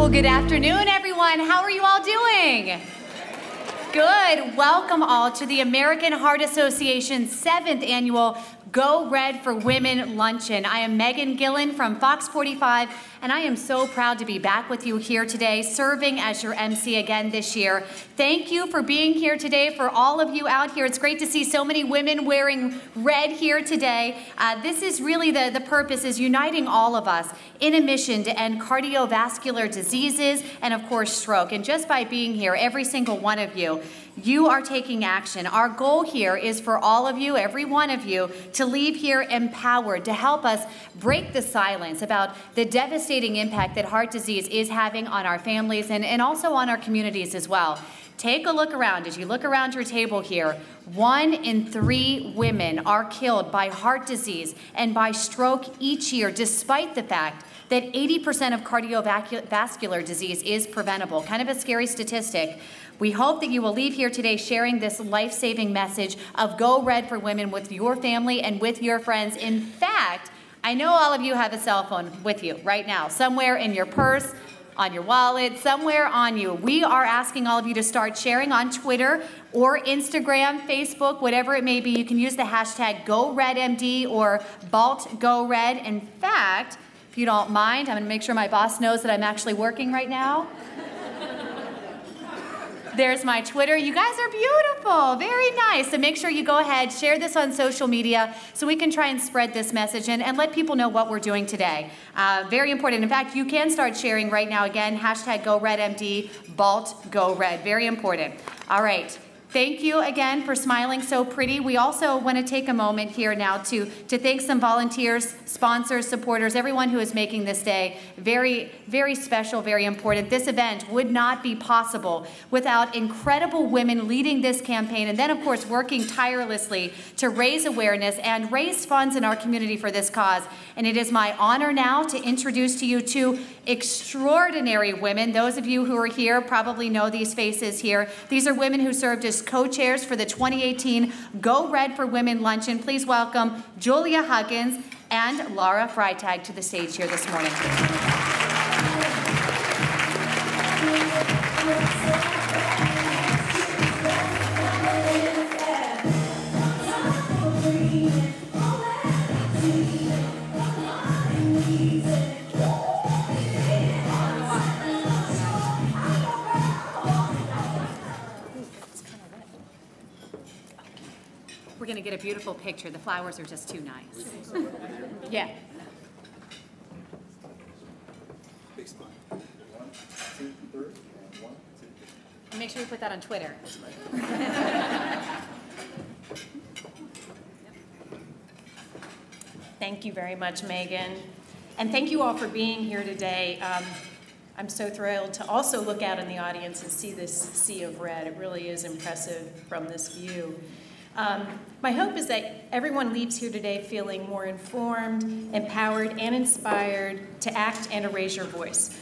Well, good afternoon, everyone. How are you all doing? Good. Welcome all to the American Heart Association's 7th annual Go Red for Women Luncheon. I am Megan Gillen from Fox 45, and I am so proud to be back with you here today, serving as your MC again this year. Thank you for being here today, for all of you out here. It's great to see so many women wearing red here today. This is really the purpose, is uniting all of us in a mission to end cardiovascular diseases and, of course, stroke. And just by being here, every single one of you, you are taking action. Our goal here is for all of you, every one of you, to leave here empowered, to help us break the silence about the devastating impact that heart disease is having on our families and also on our communities as well. Take a look around. As you look around your table here, 1 in 3 women are killed by heart disease and by stroke each year, despite the fact that 80% of cardiovascular disease is preventable. Kind of a scary statistic. We hope that you will leave here today sharing this life-saving message of Go Red for Women with your family and with your friends. In fact, I know all of you have a cell phone with you right now, somewhere in your purse, on your wallet, somewhere on you. We are asking all of you to start sharing on Twitter or Instagram, Facebook, whatever it may be. You can use the hashtag GoRedMD or BaltGoRed. In fact, if you don't mind, I'm going to make sure my boss knows that I'm actually working right now. There's my Twitter. You guys are beautiful. Very nice. So make sure you go ahead, share this on social media so we can try and spread this message and let people know what we're doing today. Very important. In fact, you can start sharing right now. Again, hashtag GoRedMD, BaltGoRed. Very important. All right. Thank you again for smiling so pretty. We also want to take a moment here now to thank some volunteers, sponsors, supporters, everyone who is making this day very, very special, very important. This event would not be possible without incredible women leading this campaign and then, of course, working tirelessly to raise awareness and raise funds in our community for this cause. And it is my honor now to introduce to you 2 extraordinary women. Those of you who are here probably know these faces here. These are women who served as co-chairs for the 2018 Go Red for Women Luncheon. Please welcome Julia Huggins and Laura Freitag to the stage here this morning. We're going to get a beautiful picture. The flowers are just too nice. Yeah. Big spot. 1, 2, 3, and 1, 2, 3. Make sure you put that on Twitter. Thank you very much, Megan. And thank you all for being here today. I'm so thrilled to also look out in the audience and see this sea of red. It really is impressive from this view. My hope is that everyone leaves here today feeling more informed, empowered, and inspired to act and to raise your voice.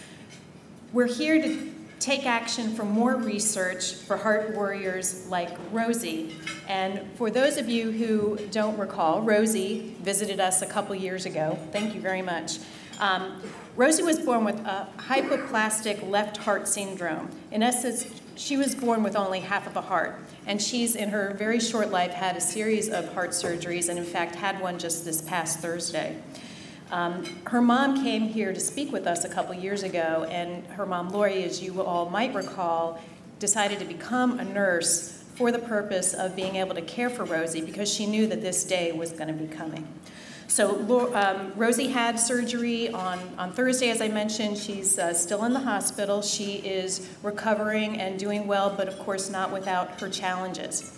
We're here to take action for more research for heart warriors like Rosie. And for those of you who don't recall, Rosie visited us a couple years ago. Thank you very much. Rosie was born with a hypoplastic left heart syndrome. In essence, she was born with only half of a heart, and she's, in her very short life, had a series of heart surgeries, and in fact had one just this past Thursday. Her mom came here to speak with us a couple years ago, and her mom, Lori, as you all might recall, decided to become a nurse for the purpose of being able to care for Rosie because she knew that this day was going to be coming. So Rosie had surgery on Thursday, as I mentioned. She's still in the hospital. She is recovering and doing well, but of course not without her challenges.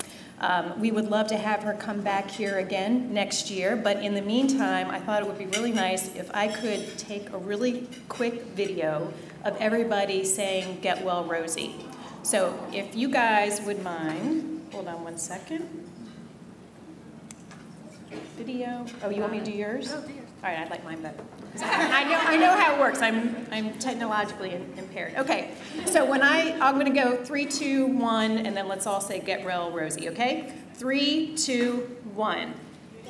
We would love to have her come back here again next year, but in the meantime, I thought it would be really nice if I could take a really quick video of everybody saying, "Get well, Rosie." So if you guys would mind, hold on one second. Video. Oh, you want me to do yours? Oh, do yours. All right, I'd like mine better. I know how it works. I'm technologically impaired. Okay, so when I'm going to go 3, 2, 1, and then let's all say "Get well, Rosie." Okay, 3, 2, 1.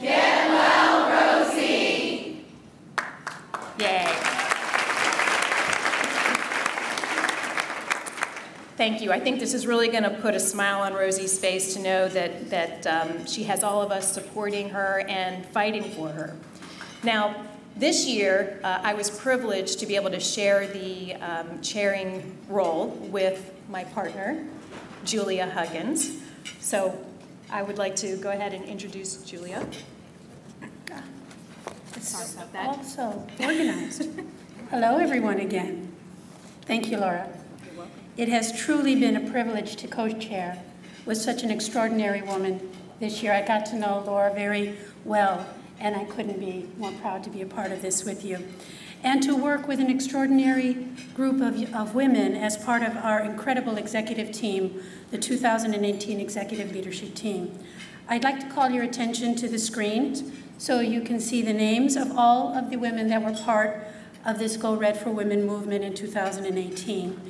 Get well, Rosie. Yay. Thank you. I think this is really going to put a smile on Rosie's face to know that she has all of us supporting her and fighting for her. Now, this year, I was privileged to be able to share the chairing role with my partner, Julia Huggins. So I would like to go ahead and introduce Julia. It's also organized. Hello, everyone, again. Thank you, Laura. You're welcome. It has truly been a privilege to co-chair with such an extraordinary woman this year. I got to know Laura very well, and I couldn't be more proud to be a part of this with you. And to work with an extraordinary group of women as part of our incredible executive team, the 2018 Executive Leadership Team. I'd like to call your attention to the screen so you can see the names of all of the women that were part of this Go Red for Women movement in 2018.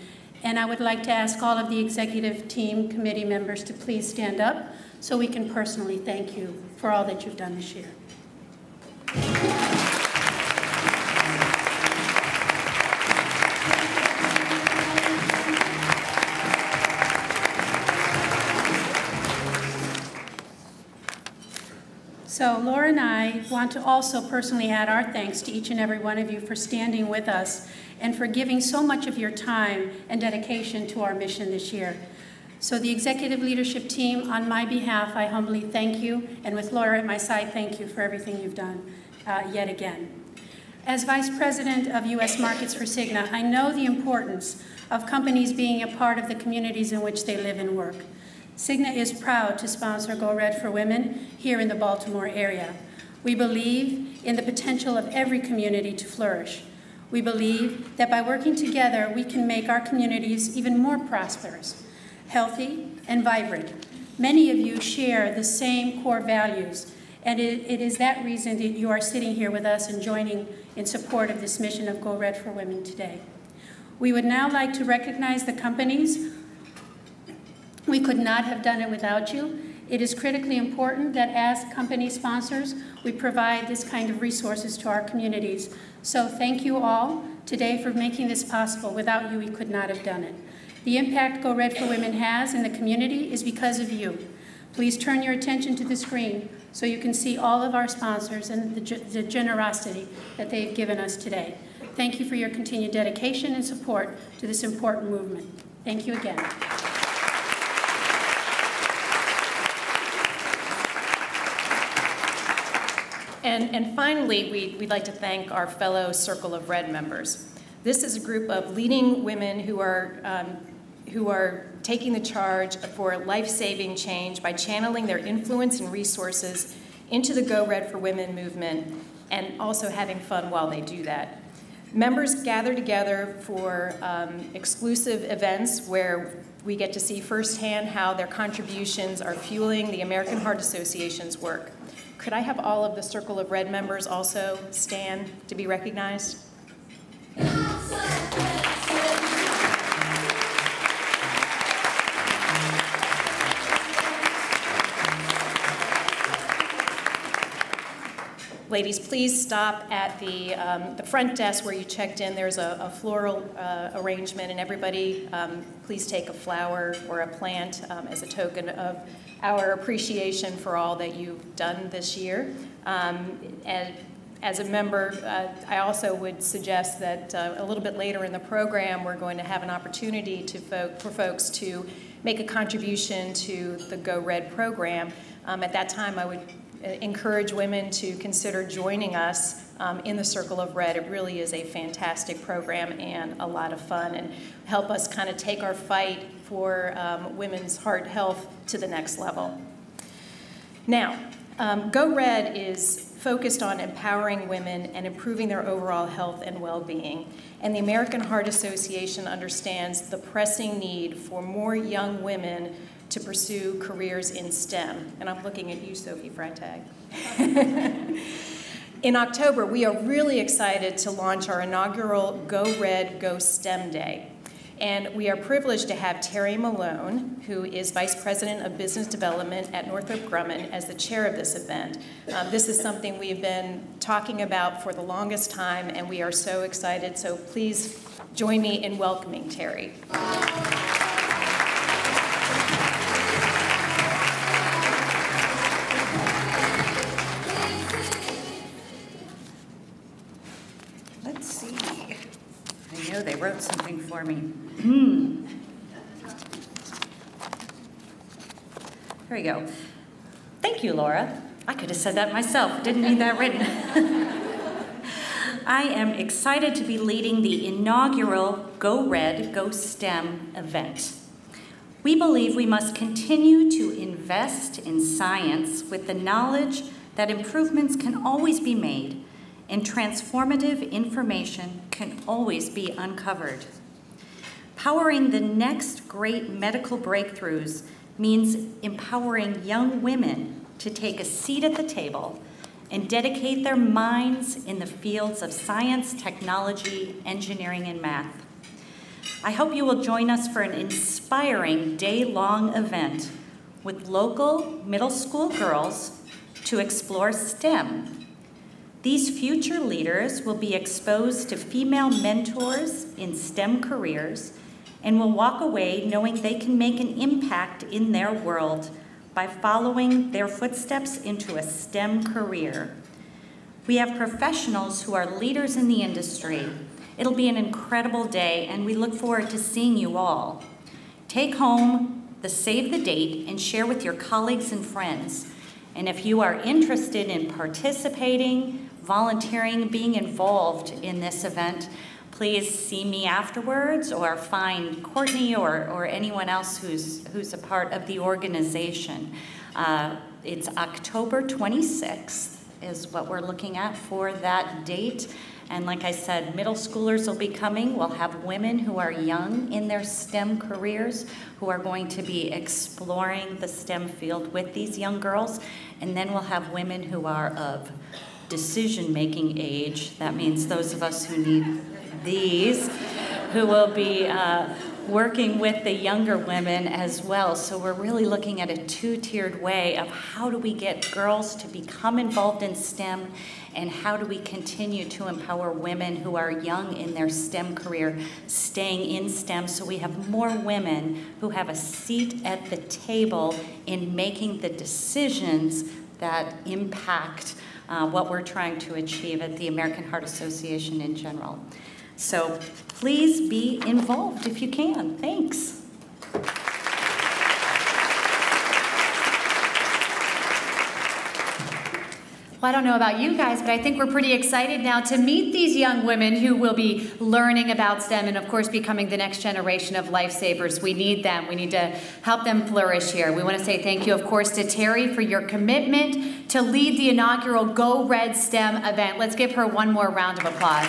And I would like to ask all of the executive team committee members to please stand up so we can personally thank you for all that you've done this year. So Laura and I want to also personally add our thanks to each and every one of you for standing with us and for giving so much of your time and dedication to our mission this year. So the executive leadership team, on my behalf, I humbly thank you, and with Laura at my side, thank you for everything you've done yet again. As Vice President of U.S. Markets for Cigna, I know the importance of companies being a part of the communities in which they live and work. Cigna is proud to sponsor Go Red for Women here in the Baltimore area. We believe in the potential of every community to flourish. We believe that by working together, we can make our communities even more prosperous, healthy, and vibrant. Many of you share the same core values, and it is that reason that you are sitting here with us and joining in support of this mission of Go Red for Women today. We would now like to recognize the companies. We could not have done it without you. It is critically important that as company sponsors, we provide this kind of resources to our communities. So thank you all today for making this possible. Without you, we could not have done it. The impact Go Red for Women has in the community is because of you. Please turn your attention to the screen so you can see all of our sponsors and the generosity that they've given us today. Thank you for your continued dedication and support to this important movement. Thank you again. And finally, we'd like to thank our fellow Circle of Red members. This is a group of leading women who are taking the charge for life-saving change by channeling their influence and resources into the Go Red for Women movement and also having fun while they do that. Members gather together for exclusive events where we get to see firsthand how their contributions are fueling the American Heart Association's work. Could I have all of the Circle of Red members also stand to be recognized? Ladies, please stop at the front desk where you checked in. There's a floral arrangement, and everybody, please take a flower or a plant as a token of our appreciation for all that you've done this year. And as a member, I also would suggest that a little bit later in the program, we're going to have an opportunity for folks to make a contribution to the Go Red program. At that time, I would encourage women to consider joining us in the Circle of Red. It really is a fantastic program and a lot of fun, and help us kind of take our fight for women's heart health to the next level. Now, Go Red is focused on empowering women and improving their overall health and well-being. And the American Heart Association understands the pressing need for more young women to pursue careers in STEM. And I'm looking at you, Sophie Freitag. In October, we are really excited to launch our inaugural Go Red, Go STEM Day. And we are privileged to have Terry Malone, who is Vice President of Business Development at Northrop Grumman, as the chair of this event. This is something we've been talking about for the longest time, and we are so excited. So please join me in welcoming Terry. for me. There we go. Thank you, Laura. I could have said that myself. Didn't need that written. I am excited to be leading the inaugural Go Red, Go STEM event. We believe we must continue to invest in science with the knowledge that improvements can always be made and transformative information can always be uncovered. Powering the next great medical breakthroughs means empowering young women to take a seat at the table and dedicate their minds in the fields of science, technology, engineering, and math. I hope you will join us for an inspiring day-long event with local middle school girls to explore STEM. These future leaders will be exposed to female mentors in STEM careers and will walk away knowing they can make an impact in their world by following their footsteps into a STEM career. We have professionals who are leaders in the industry. It'll be an incredible day, and we look forward to seeing you all. Take home the save the date and share with your colleagues and friends. And if you are interested in participating, volunteering, being involved in this event, please see me afterwards or find Courtney or anyone else who's a part of the organization. It's October 26th is what we're looking at for that date. And like I said, middle schoolers will be coming. We'll have women who are young in their STEM careers who are going to be exploring the STEM field with these young girls. And then we'll have women who are of decision-making age. That means those of us who need these, who will be working with the younger women as well. So we're really looking at a two-tiered way of how do we get girls to become involved in STEM and how do we continue to empower women who are young in their STEM career staying in STEM so we have more women who have a seat at the table in making the decisions that impact what we're trying to achieve at the American Heart Association in general. So please be involved if you can. Thanks. Well, I don't know about you guys, but I think we're pretty excited now to meet these young women who will be learning about STEM and, of course, becoming the next generation of lifesavers. We need them. We need to help them flourish here. We want to say thank you, of course, to Terry for your commitment to lead the inaugural Go Red STEM event. Let's give her one more round of applause.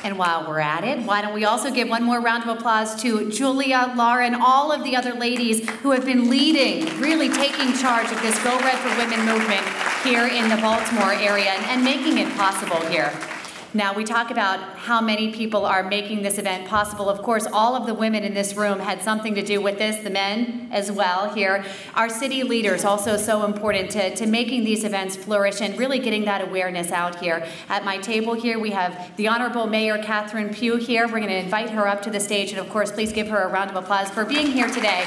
And while we're at it, why don't we also give one more round of applause to Julia, Laura, and all of the other ladies who have been leading, really taking charge of this Go Red for Women movement here in the Baltimore area and making it possible here. Now, we talk about how many people are making this event possible. Of course, all of the women in this room had something to do with this, the men as well here. Our city leaders also so important to making these events flourish and really getting that awareness out here. At my table here, we have the Honorable Mayor Catherine Pugh here. We're going to invite her up to the stage, and of course, please give her a round of applause for being here today.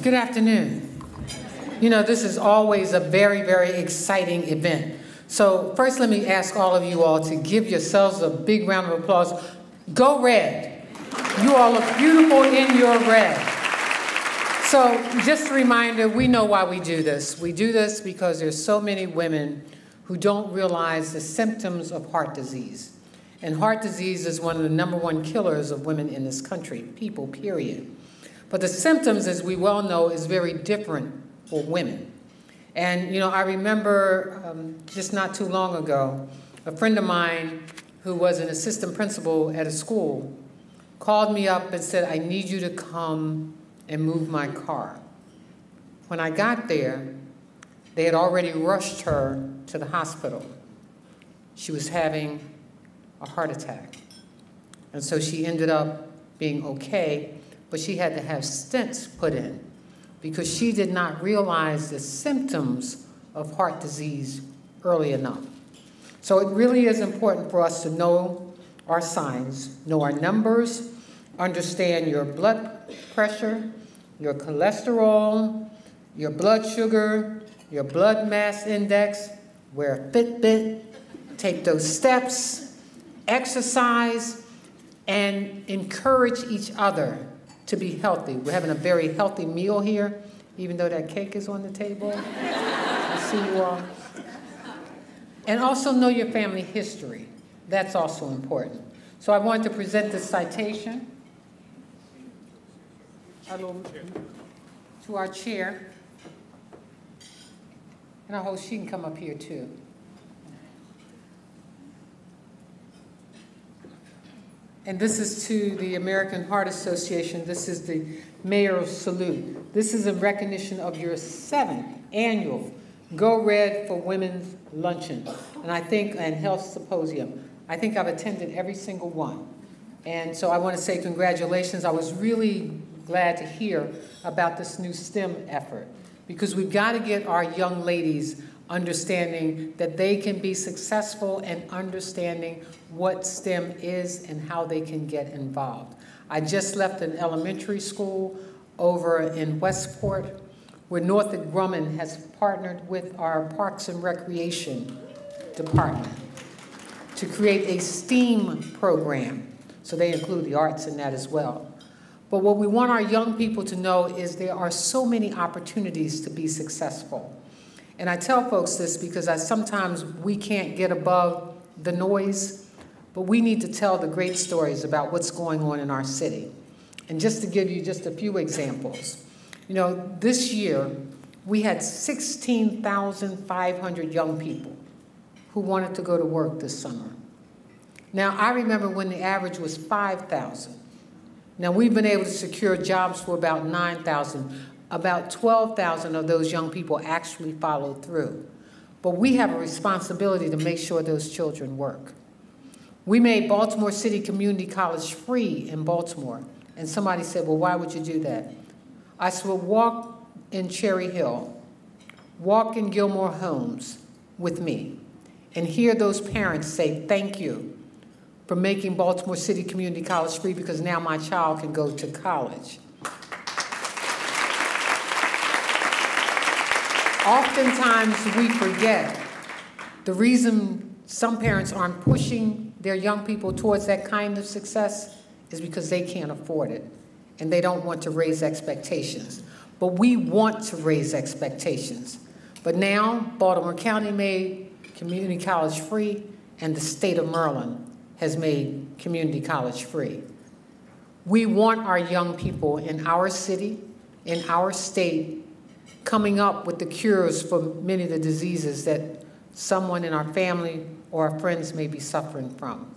Good afternoon. You know, this is always a very, very exciting event. So first, let me ask all of you all to give yourselves a big round of applause. Go Red. You all look beautiful in your red. So just a reminder, we know why we do this. We do this because there's so many women who don't realize the symptoms of heart disease. And heart disease is one of the #1 killers of women in this country, people, period. But the symptoms, as we well know, is very different for women. And, you know, I remember just not too long ago, a friend of mine who was an assistant principal at a school called me up and said, I need you to come and move my car. When I got there, they had already rushed her to the hospital. She was having a heart attack. And so she ended up being okay, but she had to have stents put in because she did not realize the symptoms of heart disease early enough. So it really is important for us to know our signs, know our numbers, understand your blood pressure, your cholesterol, your blood sugar, your blood mass index, wear a Fitbit, take those steps, exercise, and encourage each other to be healthy. We're having a very healthy meal here, even though that cake is on the table. I see you all. And also know your family history. That's also important. So I wanted to present this citation to our chair. And I hope she can come up here too. And this is to the American Heart Association. This is the Mayor's Salute. This is a recognition of your 7th annual Go Red for Women's Luncheon, and Health Symposium. I think I've attended every single one. And so I want to say congratulations. I was really glad to hear about this new STEM effort, because we've got to get our young ladies understanding that they can be successful and understanding what STEM is and how they can get involved. I just left an elementary school over in Westport where Northrop Grumman has partnered with our Parks and Recreation Department to create a STEAM program. So they include the arts in that as well. But what we want our young people to know is there are so many opportunities to be successful. And I tell folks this because sometimes we can't get above the noise, but we need to tell the great stories about what's going on in our city. And just to give you just a few examples, this year we had 16,500 young people who wanted to go to work this summer. Now, I remember when the average was 5,000. Now, we've been able to secure jobs for about 9,000. About 12,000 of those young people actually followed through. But we have a responsibility to make sure those children work. We made Baltimore City Community College free in Baltimore. And somebody said, well, why would you do that? I said, well, walk in Cherry Hill, walk in Gilmore Homes with me, and hear those parents say, thank you for making Baltimore City Community College free, because now my child can go to college. Oftentimes we forget the reason some parents aren't pushing their young people towards that kind of success is because they can't afford it and they don't want to raise expectations. But we want to raise expectations. But now Baltimore County made community college free and the state of Maryland has made community college free. We want our young people in our city, in our state, coming up with the cures for many of the diseases that someone in our family or our friends may be suffering from.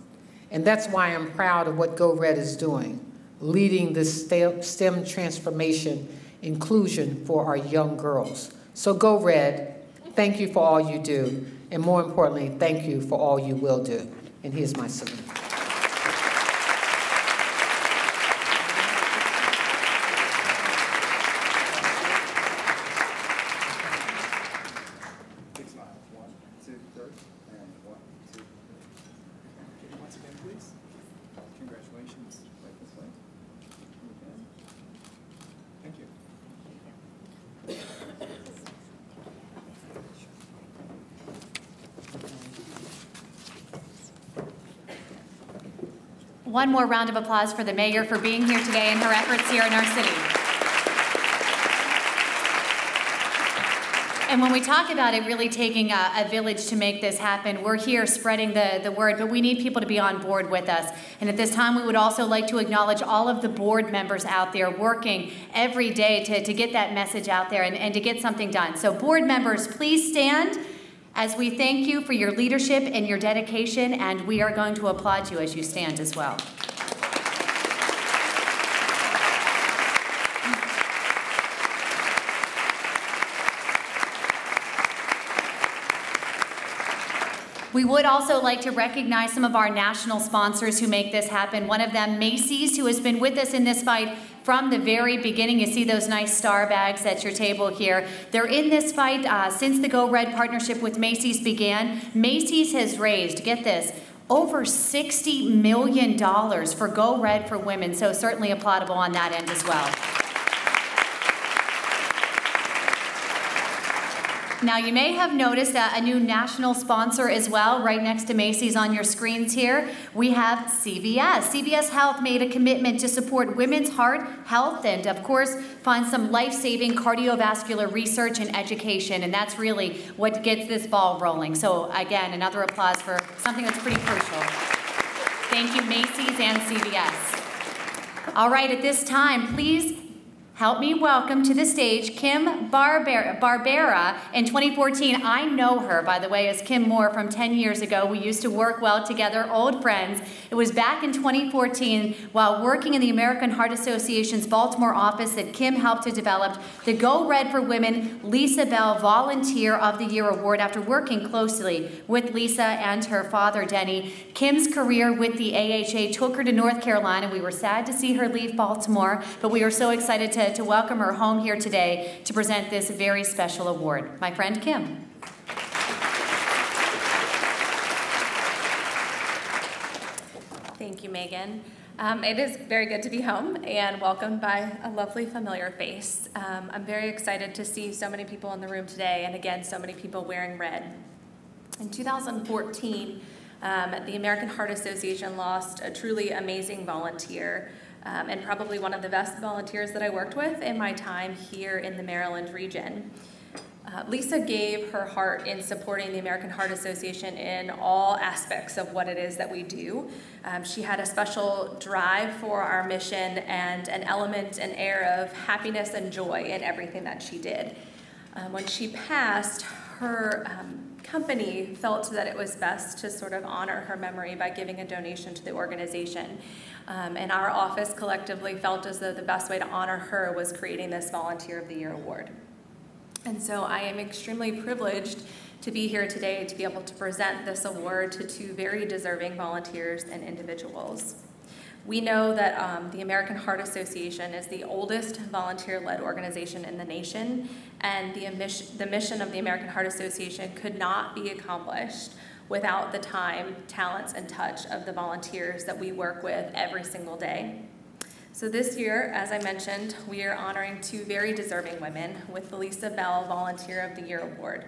And that's why I'm proud of what Go Red is doing, leading this STEM transformation inclusion for our young girls. So Go Red, thank you for all you do, and more importantly, thank you for all you will do. And here's my salute. One more round of applause for the mayor for being here today and her efforts here in our city. And when we talk about it really taking a village to make this happen, we're here spreading the word, but we need people to be on board with us. And at this time, we would also like to acknowledge all of the board members out there working every day to get that message out there and to get something done. So board members, please stand as we thank you for your leadership and your dedication, and we are going to applaud you as you stand as well. We would also like to recognize some of our national sponsors who make this happen. One of them, Macy's, who has been with us in this fight from the very beginning. You see those nice star bags at your table here. They're in this fight since the Go Red partnership with Macy's began. Macy's has raised, get this, over $60 million for Go Red for Women, so certainly applaudable on that end as well. Now, you may have noticed a new national sponsor as well, right next to Macy's on your screens here. We have CVS. CVS Health made a commitment to support women's heart health and, of course, fund some life-saving cardiovascular research and education, and that's really what gets this ball rolling. So, again, another applause for something that's pretty crucial. Thank you, Macy's and CVS. All right, at this time, please help me welcome to the stage Kim Barbera. In 2014, I know her, by the way, as Kim Moore from 10 years ago. We used to work well together, old friends. It was back in 2014, while working in the American Heart Association's Baltimore office, that Kim helped to develop the Go Red for Women Lisa Bell Volunteer of the Year Award after working closely with Lisa and her father, Denny. Kim's career with the AHA took her to North Carolina. We were sad to see her leave Baltimore, but we are so excited to welcome her home here today to present this very special award. My friend Kim. Thank you, Megan. It is very good to be home and welcomed by a lovely familiar face. I'm very excited to see so many people in the room today, and again, so many people wearing red. In 2014, the American Heart Association lost a truly amazing volunteer, and probably one of the best volunteers that I worked with in my time here in the Maryland region. Lisa gave her heart in supporting the American Heart Association in all aspects of what it is that we do. She had a special drive for our mission and an element, an air of happiness and joy in everything that she did. When she passed, her company felt that it was best to sort of honor her memory by giving a donation to the organization. And our office collectively felt as though the best way to honor her was creating this Volunteer of the Year award. And so I am extremely privileged to be here today to be able to present this award to two very deserving volunteers and individuals. We know that the American Heart Association is the oldest volunteer-led organization in the nation, and the mission of the American Heart Association could not be accomplished without the time, talents, and touch of the volunteers that we work with every single day. So this year, as I mentioned, we are honoring two very deserving women with the Lisa Bell Volunteer of the Year Award.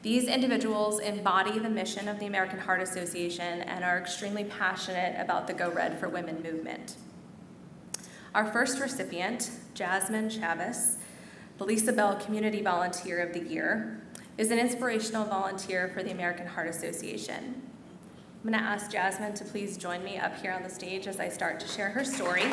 These individuals embody the mission of the American Heart Association and are extremely passionate about the Go Red for Women movement. Our first recipient, Jasmine Chavez, the Lisa Bell Community Volunteer of the Year, is an inspirational volunteer for the American Heart Association. I'm going to ask Jasmine to please join me up here on the stage as I start to share her story.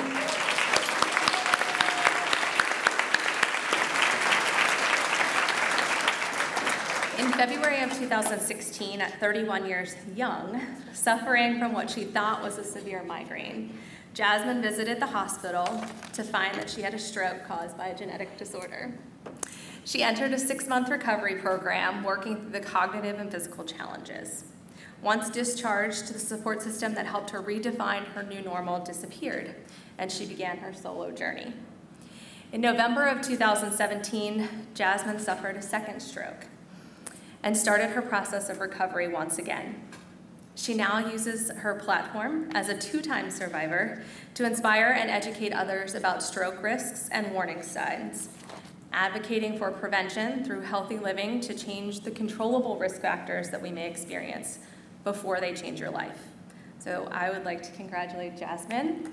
In February of 2016, at 31 years young, suffering from what she thought was a severe migraine, Jasmine visited the hospital to find that she had a stroke caused by a genetic disorder. She entered a 6-month recovery program working through the cognitive and physical challenges. Once discharged, the support system that helped her redefine her new normal disappeared, and she began her solo journey. In November of 2017, Jasmine suffered a second stroke and started her process of recovery once again. She now uses her platform as a 2-time survivor to inspire and educate others about stroke risks and warning signs, advocating for prevention through healthy living to change the controllable risk factors that we may experience before they change your life. So I would like to congratulate Jasmine.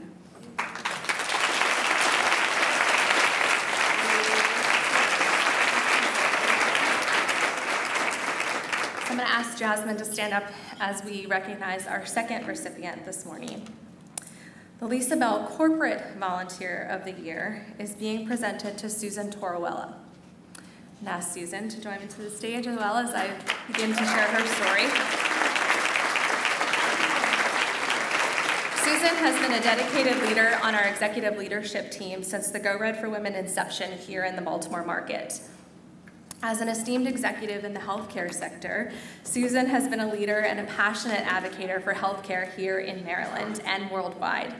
I'm going to ask Jasmine to stand up as we recognize our second recipient this morning. The Lisa Bell Corporate Volunteer of the Year is being presented to Susan Torruella. And ask Susan to join me to the stage as well as I begin to share her story. Susan has been a dedicated leader on our executive leadership team since the Go Red for Women inception here in the Baltimore market. As an esteemed executive in the healthcare sector, Susan has been a leader and a passionate advocate for healthcare here in Maryland and worldwide.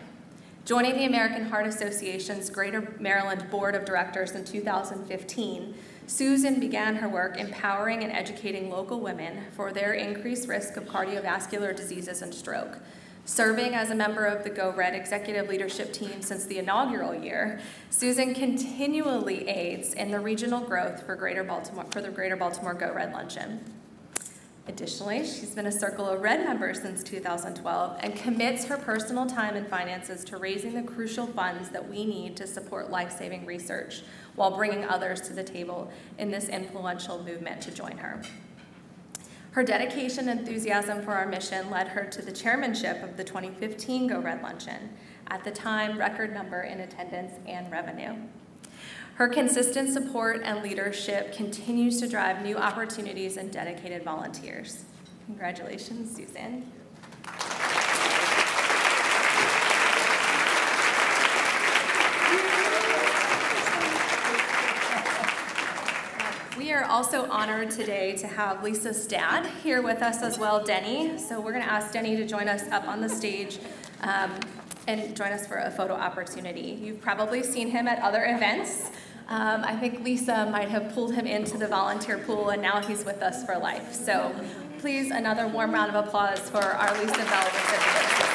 Joining the American Heart Association's Greater Maryland Board of Directors in 2015, Susan began her work empowering and educating local women for their increased risk of cardiovascular diseases and stroke. Serving as a member of the Go Red executive leadership team since the inaugural year, Susan continually aids in the regional growth for the Greater Baltimore Go Red Luncheon. Additionally, she's been a Circle of Red member since 2012 and commits her personal time and finances to raising the crucial funds that we need to support life-saving research while bringing others to the table in this influential movement to join her. Her dedication and enthusiasm for our mission led her to the chairmanship of the 2015 Go Red Luncheon, at the time record number in attendance and revenue. Her consistent support and leadership continues to drive new opportunities and dedicated volunteers. Congratulations, Susan. We are also honored today to have Lisa's dad here with us as well, Denny. So we're going to ask Denny to join us up on the stage and join us for a photo opportunity. You've probably seen him at other events. I think Lisa might have pulled him into the volunteer pool, and now he's with us for life. So please, another warm round of applause for our Lisa Bell recipients.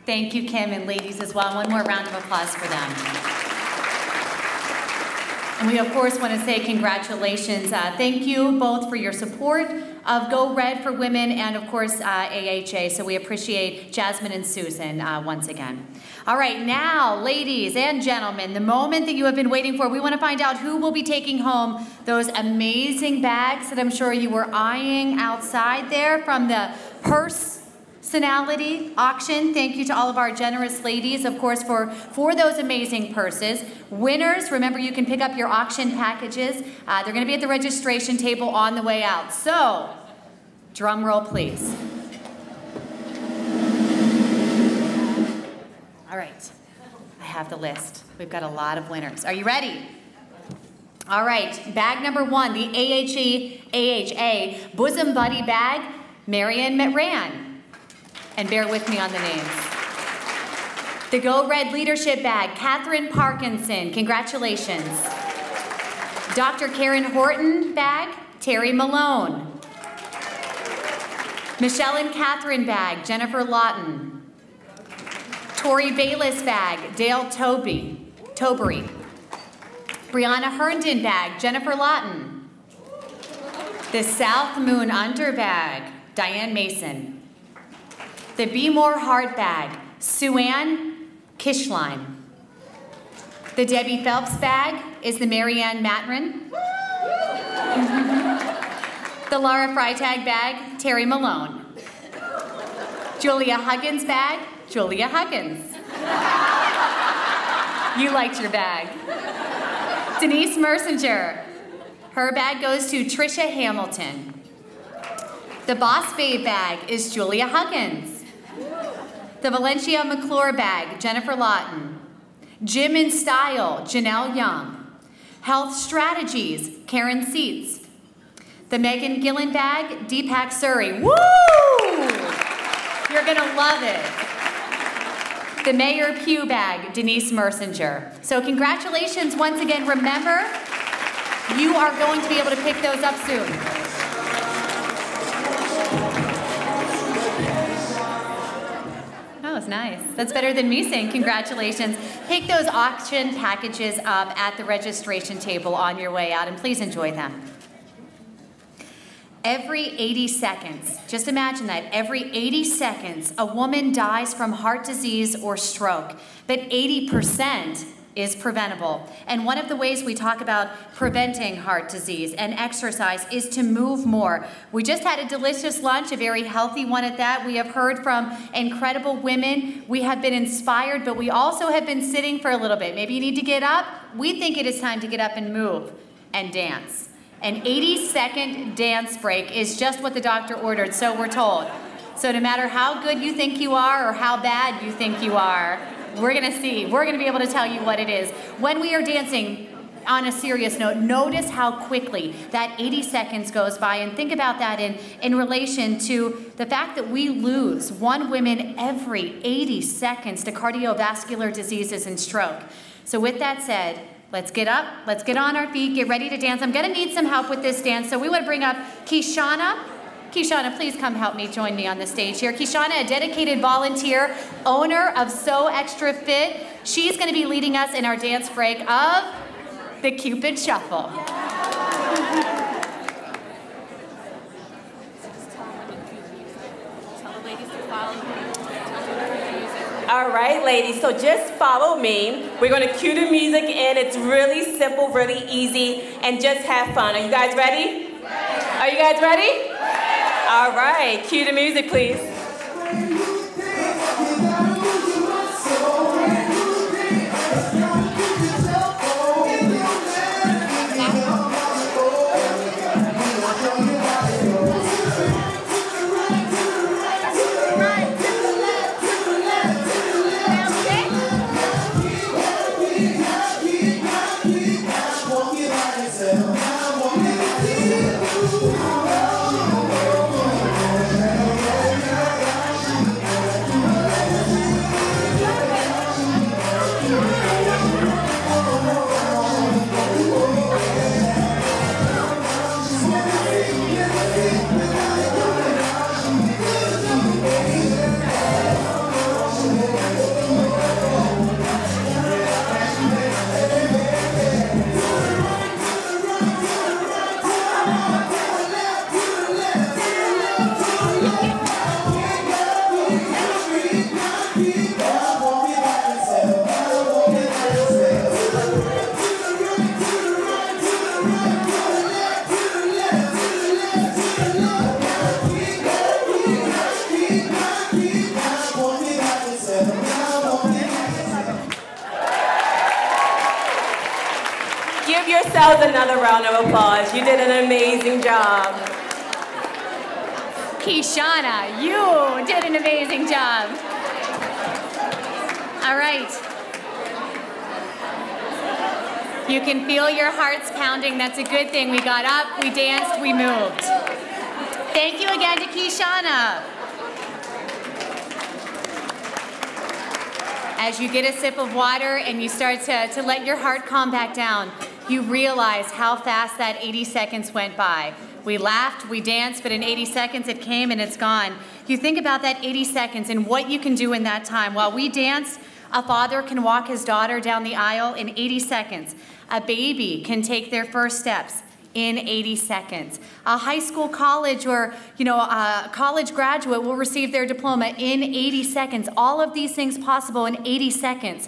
Thank you, Kim, and ladies as well. One more round of applause for them. And we, of course, want to say congratulations. Thank you both for your support of Go Red for Women and, of course, AHA. So we appreciate Jasmine and Susan once again. All right, now, ladies and gentlemen, the moment that you have been waiting for, we want to find out who will be taking home those amazing bags that I'm sure you were eyeing outside there from the Personality auction. Thank you to all of our generous ladies, of course, for those amazing purses. Winners, remember you can pick up your auction packages. They're going to be at the registration table on the way out. So, drum roll, please. All right, I have the list. We've got a lot of winners. Are you ready? All right, bag number 1, the AHA Bosom Buddy bag, Marion Metran. And bear with me on the names. The Go Red Leadership Bag, Catherine Parkinson, congratulations. Dr. Karen Horton Bag, Terry Malone. Michelle and Catherine Bag, Jennifer Lawton. Tori Bayless Bag, Dale Tobery. Brianna Herndon Bag, Jennifer Lawton. The South Moon Under Bag, Diane Mason. The Be More Heart Bag, Sue-Ann Kishline. The Debbie Phelps bag is the Marianne Matrin. The Laura Freitag bag, Terry Malone. Julia Huggins bag, Julia Huggins. You liked your bag. Denise Mersinger. Her bag goes to Trisha Hamilton. The Boss Babe bag is Julia Huggins. The Valencia McClure bag, Jennifer Lawton. Gym in Style, Janelle Young. Health Strategies, Karen Seitz. The Megan Gillen bag, Deepak Suri. Woo! You're gonna love it. The Mayor Pugh bag, Denise Mersinger. So congratulations once again. Remember, you are going to be able to pick those up soon. That was nice. That's better than me saying congratulations. Pick those auction packages up at the registration table on your way out, and please enjoy them. Every 80 seconds, just imagine that, every 80 seconds, a woman dies from heart disease or stroke, but 80% is preventable. And one of the ways we talk about preventing heart disease and exercise is to move more. We just had a delicious lunch, a very healthy one at that. We have heard from incredible women. We have been inspired, but we also have been sitting for a little bit. Maybe you need to get up. We think it is time to get up and move and dance. An 80-second dance break is just what the doctor ordered, so we're told. So no matter how good you think you are or how bad you think you are, We're gonna see. We're gonna be able to tell you what it is. When we are dancing, on a serious note, notice how quickly that 80 seconds goes by, and think about that in relation to the fact that we lose 1 woman every 80 seconds to cardiovascular diseases and stroke. So with that said, let's get up, let's get on our feet, get ready to dance. I'm gonna need some help with this dance, so we wanna bring up Kishana. Kishana, please come help me, join me on the stage here. Kishana, a dedicated volunteer, owner of So Extra Fit. She's gonna be leading us in our dance break of the Cupid Shuffle. All right, ladies, so just follow me. We're gonna cue the music in. It's really simple, really easy, and just have fun. Are you guys ready? Are you guys ready? All right, cue the music, please. Give yourselves another round of applause. You did an amazing job. Kishana, you did an amazing job. All right. You can feel your hearts pounding. That's a good thing. We got up, we danced, we moved. Thank you again to Kishana. As you get a sip of water and you start to let your heart calm back down, you realize how fast that 80 seconds went by. We laughed, we danced, but in 80 seconds it came and it's gone. You think about that 80 seconds and what you can do in that time. While we dance, a father can walk his daughter down the aisle in 80 seconds. A baby can take their first steps in 80 seconds. A high school, college, or a college graduate will receive their diploma in 80 seconds. All of these things possible in 80 seconds.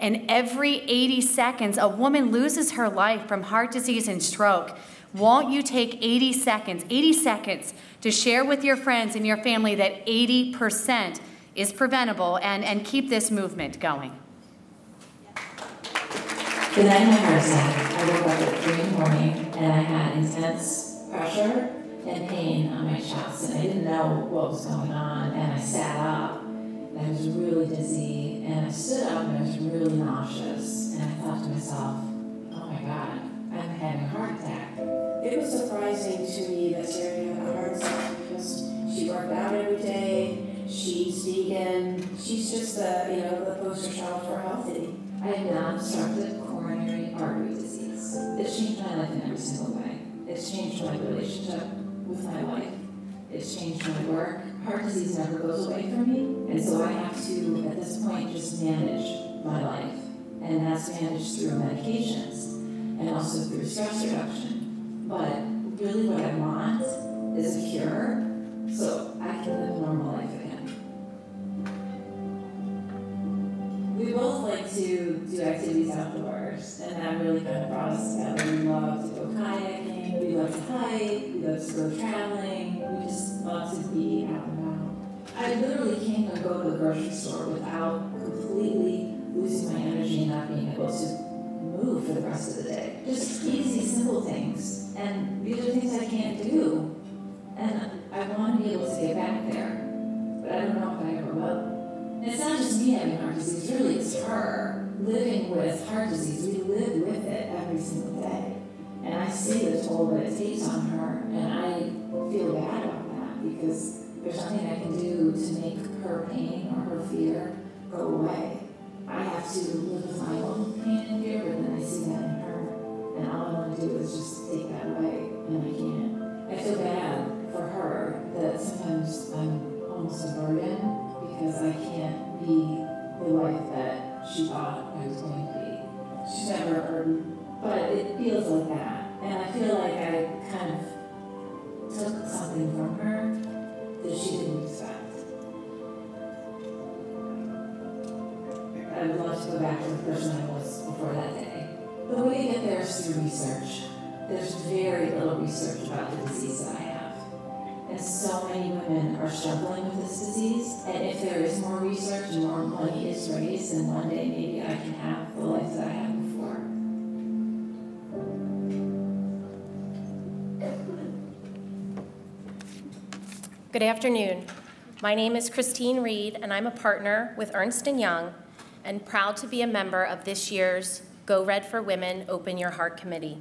And every 80 seconds, a woman loses her life from heart disease and stroke. Won't you take 80 seconds to share with your friends and your family that 80% is preventable and keep this movement going? The night of my heart attack, I woke up at 3 in the morning and I had intense pressure and pain on my chest, and I didn't know what was going on, and I sat up and I was really dizzy, and I stood up and I was really nauseous, and I thought to myself, oh my God, I'm having a heart attack. It was surprising to me that Sarah had a heart attack because she worked out every day, she's vegan, she's just the poster child for healthy. I had non-obstructive coronary artery disease. It's changed my life in every single way. It's changed my relationship with my wife. It's changed my work. Heart disease never goes away from me, and so I have to, at this point, just manage my life. And that's managed through medications and also through stress reduction. But really what I want is a cure so I can live a normal life again. We both like to do activities outdoors, and that really kind of brought us together. We love to go kayaking, we love to hike, we love to go traveling, we just love to be out and about. I literally can't even go to the grocery store without completely losing my energy and not being able to move for the rest of the day. Just easy, simple things, and these are things I can't do. And I want to be able to get back there, but I don't know if I ever will. And it's not just me having heart disease, really it's her living with heart disease. We live with it every single day. And I see the toll that it takes on her, and I feel bad about that because there's nothing I can do to make her pain or her fear go away. I have to live with my own pain and fear, but then I see that in her. And all I want to do is just take that away, and I can't. I feel bad for her that sometimes I'm almost a burden because I can't be the wife that she thought I was going to be. She's never a burden, but it feels like that. And I feel like I kind of took something from her that she didn't expect. I would love to go back to the person I was before that day. The way to get there is through research. There's very little research about the disease that I have. And so many women are struggling with this disease. And if there is more research and more money is raised, then one day maybe I can have the life that I had before. Good afternoon. My name is Christine Reed, and I'm a partner with Ernst & Young and proud to be a member of this year's Go Red for Women Open Your Heart Committee.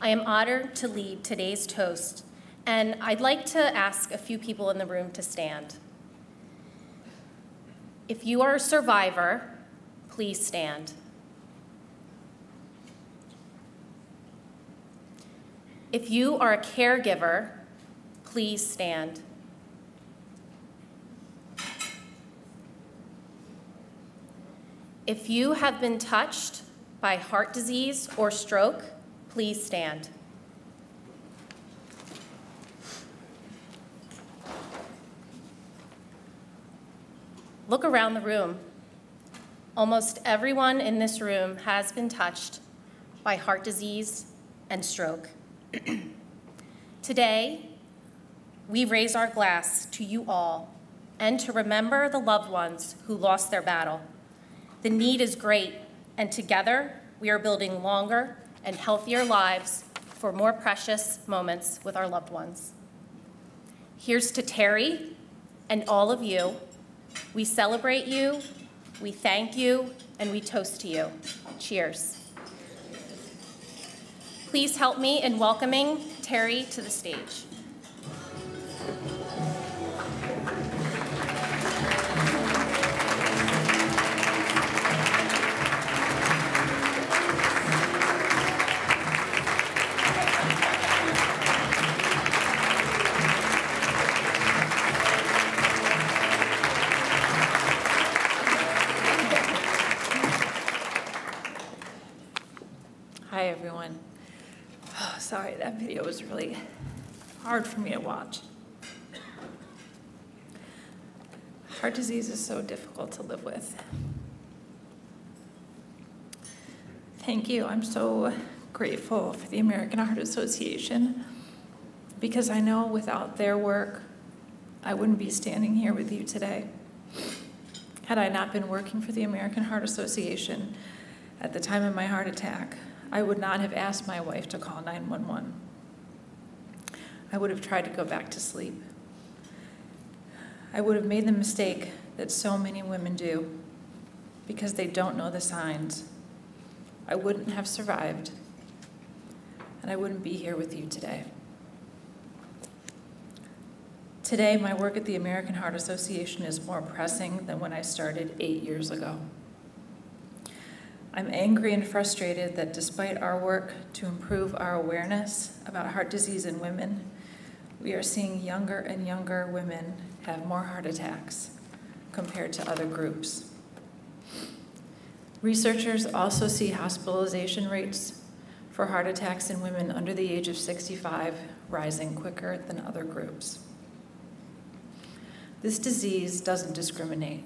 I am honored to lead today's toast, and I'd like to ask a few people in the room to stand. If you are a survivor, please stand. If you are a caregiver, please stand. If you have been touched by heart disease or stroke, please stand. Look around the room. Almost everyone in this room has been touched by heart disease and stroke. Today, we raise our glass to you all and to remember the loved ones who lost their battle. The need is great, and together we are building longer and healthier lives for more precious moments with our loved ones. Here's to Terry and all of you. We celebrate you, we thank you, and we toast to you. Cheers. Please help me in welcoming Terry to the stage. Hi, everyone. Oh, sorry, that video was really hard for me to watch. Heart disease is so difficult to live with. Thank you. I'm so grateful for the American Heart Association because I know without their work, I wouldn't be standing here with you today. Had I not been working for the American Heart Association at the time of my heart attack, I would not have asked my wife to call 911. I would have tried to go back to sleep. I would have made the mistake that so many women do because they don't know the signs. I wouldn't have survived, and I wouldn't be here with you today. Today, my work at the American Heart Association is more pressing than when I started 8 years ago. I'm angry and frustrated that despite our work to improve our awareness about heart disease in women, we are seeing younger and younger women have more heart attacks compared to other groups. Researchers also see hospitalization rates for heart attacks in women under the age of 65 rising quicker than other groups. This disease doesn't discriminate.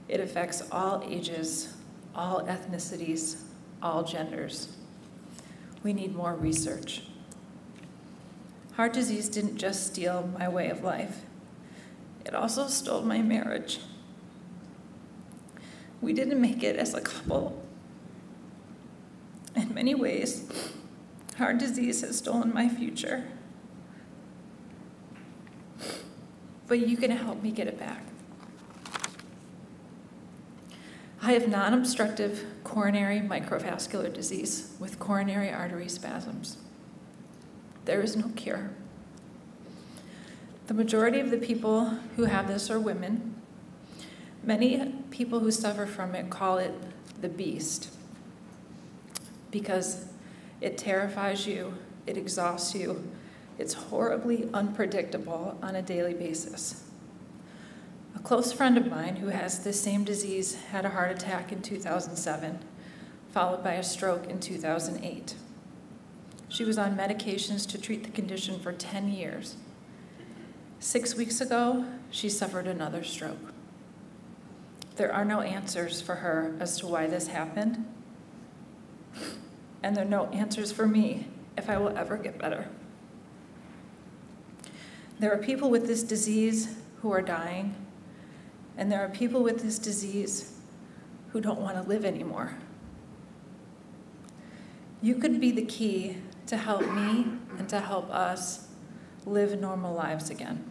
It affects all ages, all ethnicities, all genders. We need more research. Heart disease didn't just steal my way of life. It also stole my marriage. We didn't make it as a couple. In many ways, heart disease has stolen my future. But you can help me get it back. I have non-obstructive coronary microvascular disease with coronary artery spasms. There is no cure. The majority of the people who have this are women. Many people who suffer from it call it the beast because it terrifies you, it exhausts you, it's horribly unpredictable on a daily basis. A close friend of mine who has this same disease had a heart attack in 2007, followed by a stroke in 2008. She was on medications to treat the condition for 10 years. 6 weeks ago, she suffered another stroke. There are no answers for her as to why this happened, and there are no answers for me if I will ever get better. There are people with this disease who are dying, and there are people with this disease who don't want to live anymore. You could be the key to help me and to help us live normal lives again.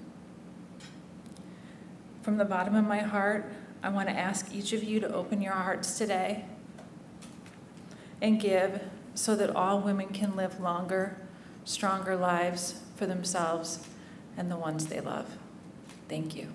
From the bottom of my heart, I want to ask each of you to open your hearts today and give so that all women can live longer, stronger lives for themselves and the ones they love. Thank you.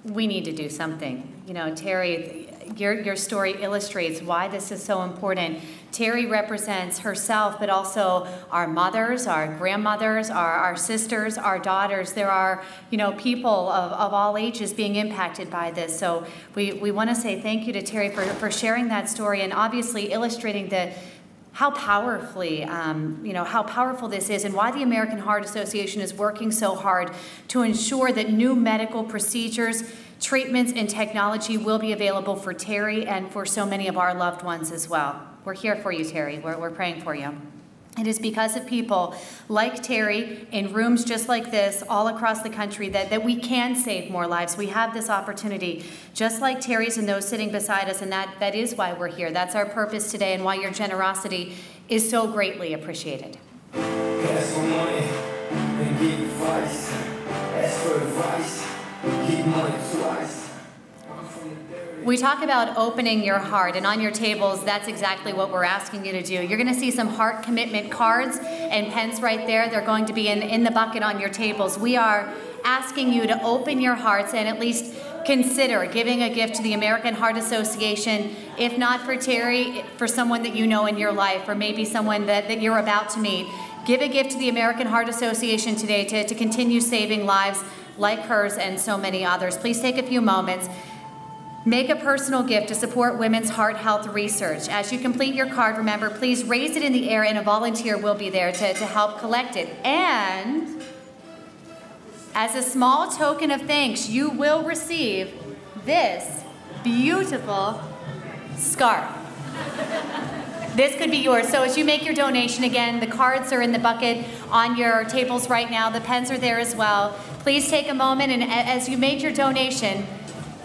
We need to do something. You know, Terry, your story illustrates why this is so important. Terry represents herself, but also our mothers, our grandmothers, our sisters, our daughters. There are, you know, people of all ages being impacted by this. So we want to say thank you to Terry for sharing that story and obviously illustrating how powerfully, how powerful this is and why the American Heart Association is working so hard to ensure that new medical procedures, treatments, and technology will be available for Terry and for so many of our loved ones as well. We're here for you, Terry. We're praying for you. It is because of people like Terry in rooms just like this all across the country that we can save more lives. We have this opportunity, just like Terry's and those sitting beside us, and that is why we're here. That's our purpose today and why your generosity is so greatly appreciated. Ask for money and give advice. Ask for advice, give money twice. We talk about opening your heart, and on your tables, that's exactly what we're asking you to do. You're going to see some heart commitment cards and pens right there. They're going to be in the bucket on your tables. We are asking you to open your hearts and at least consider giving a gift to the American Heart Association, if not for Terry, for someone that you know in your life, or maybe someone that you're about to meet. Give a gift to the American Heart Association today to continue saving lives like hers and so many others. Please take a few moments. Make a personal gift to support women's heart health research. As you complete your card, remember, please raise it in the air and a volunteer will be there to help collect it. And as a small token of thanks, you will receive this beautiful scarf. This could be yours. So as you make your donation, again, the cards are in the bucket on your tables right now. The pens are there as well. Please take a moment, and as you made your donation,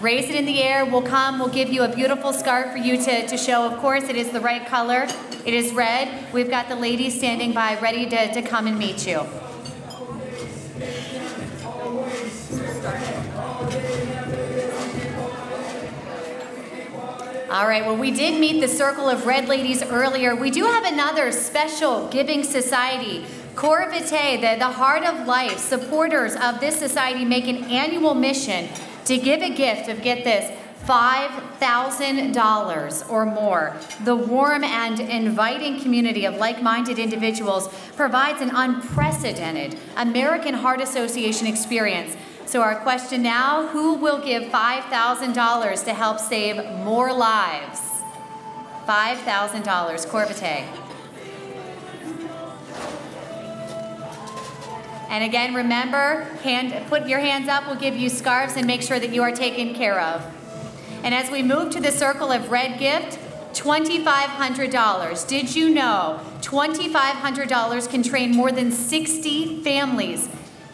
raise it in the air. We'll give you a beautiful scarf for you to show. Of course, it is the right color. It is red. We've got the ladies standing by ready to come and meet you. All right, well, we did meet the Circle of Red Ladies earlier. We do have another special giving society. Corps Vitae, the Heart of Life, supporters of this society make an annual mission to give a gift of, get this, $5,000 or more. The warm and inviting community of like-minded individuals provides an unprecedented American Heart Association experience. So our question now, who will give $5,000 to help save more lives? $5,000, Corps Vitae. And again, remember, put your hands up, we'll give you scarves and make sure that you are taken care of. And as we move to the Circle of Red gift, $2,500. Did you know $2,500 can train more than 60 families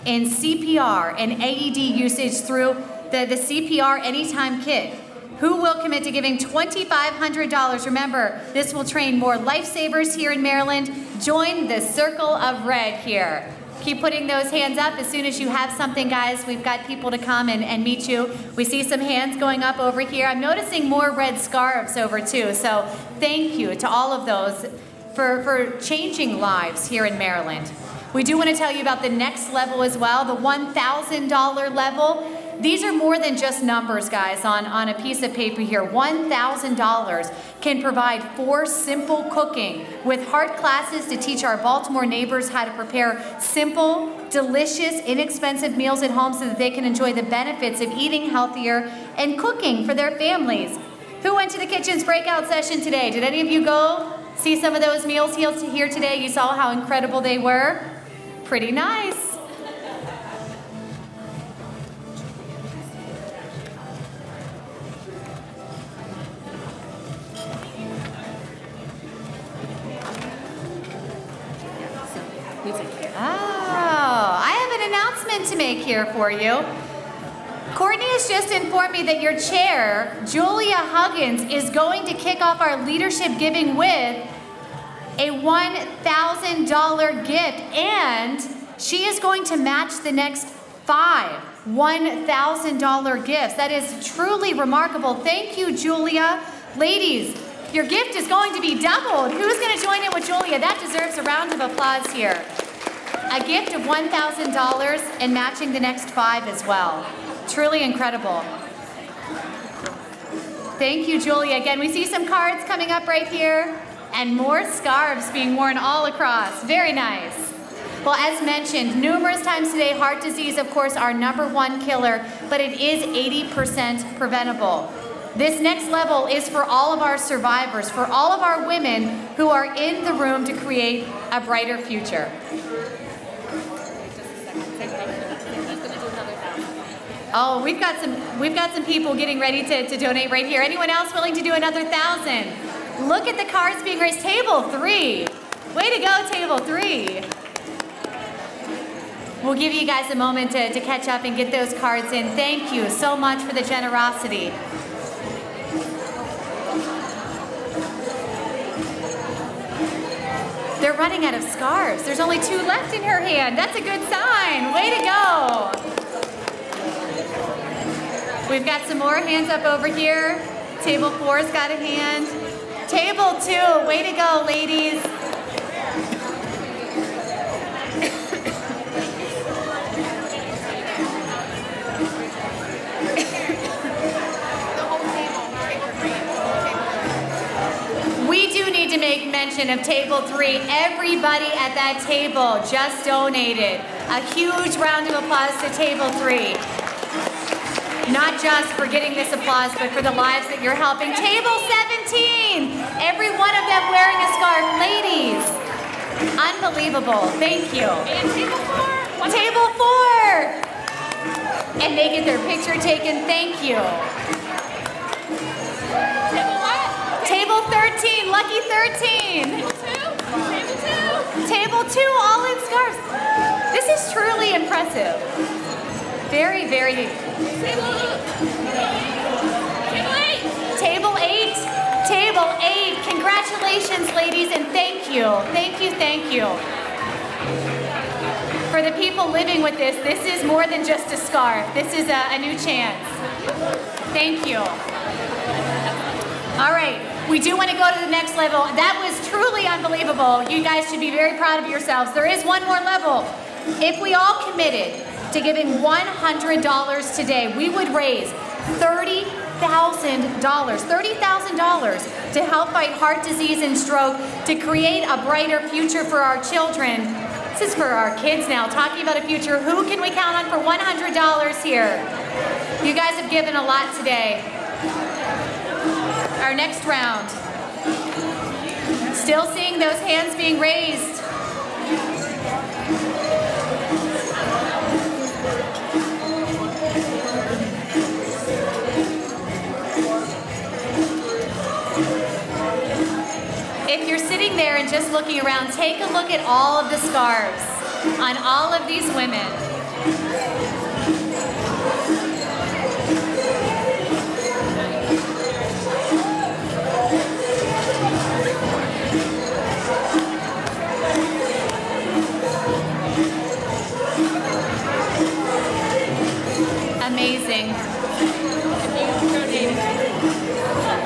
in CPR and AED usage through the CPR Anytime Kit? Who will commit to giving $2,500? Remember, this will train more lifesavers here in Maryland. Join the Circle of Red here. Keep putting those hands up as soon as you have something, guys. We've got people to come and meet you. We see some hands going up over here. I'm noticing more red scarves over too, so thank you to all of those for changing lives here in Maryland. We do want to tell you about the next level as well, the $1,000 level. These are more than just numbers, guys, on a piece of paper here. $1,000 can provide 4 simple cooking with heart classes to teach our Baltimore neighbors how to prepare simple, delicious, inexpensive meals at home so that they can enjoy the benefits of eating healthier and cooking for their families. Who went to the kitchen's breakout session today? Did any of you go see some of those meals here today? You saw how incredible they were? Pretty nice. Oh, I have an announcement to make here for you. Courtney has just informed me that your chair, Julia Huggins, is going to kick off our leadership giving with a $1,000 gift, and she is going to match the next 5 $1,000 gifts. That is truly remarkable. Thank you, Julia. Ladies, your gift is going to be doubled. Who's going to join in with Julia? That deserves a round of applause here. A gift of $1,000 and matching the next 5 as well. Truly incredible. Thank you, Julia. Again, we see some cards coming up right here and more scarves being worn all across. Very nice. Well, as mentioned numerous times today, heart disease, of course, our #1 killer, but it is 80% preventable. This next level is for all of our survivors, for all of our women who are in the room to create a brighter future. Oh, we've got some people getting ready to donate right here. Anyone else willing to do another 1,000? Look at the cards being raised. Table 3. Way to go, table 3. We'll give you guys a moment to catch up and get those cards in. Thank you so much for the generosity. They're running out of scarves. There's only 2 left in her hand. That's a good sign. Way to go. We've got some more hands up over here. Table 4's got a hand. Table 2, way to go, ladies. We do need to make mention of table 3. Everybody at that table just donated. A huge round of applause to table 3. Not just for getting this applause, but for the lives that you're helping. Table 17, every one of them wearing a scarf. Ladies, unbelievable, thank you. And table 4. Table 4. And they get their picture taken, thank you. Table what? Table 13, lucky 13. Table 2? Table 2, all in scarves. This is truly impressive. Very, very. Table 8. Table 8. Table 8. Congratulations, ladies, and thank you. Thank you, thank you. For the people living with this is more than just a scarf. This is a new chance. Thank you. All right, we do want to go to the next level. That was truly unbelievable. You guys should be very proud of yourselves. There is one more level. If we all committed to giving $100 today, we would raise $30,000 to help fight heart disease and stroke, to create a brighter future for our children. This is for our kids now, talking about a future. Who can we count on for $100 here? You guys have given a lot today. Our next round. Still seeing those hands being raised. If you're sitting there and just looking around, take a look at all of the scarves on all of these women. amazing.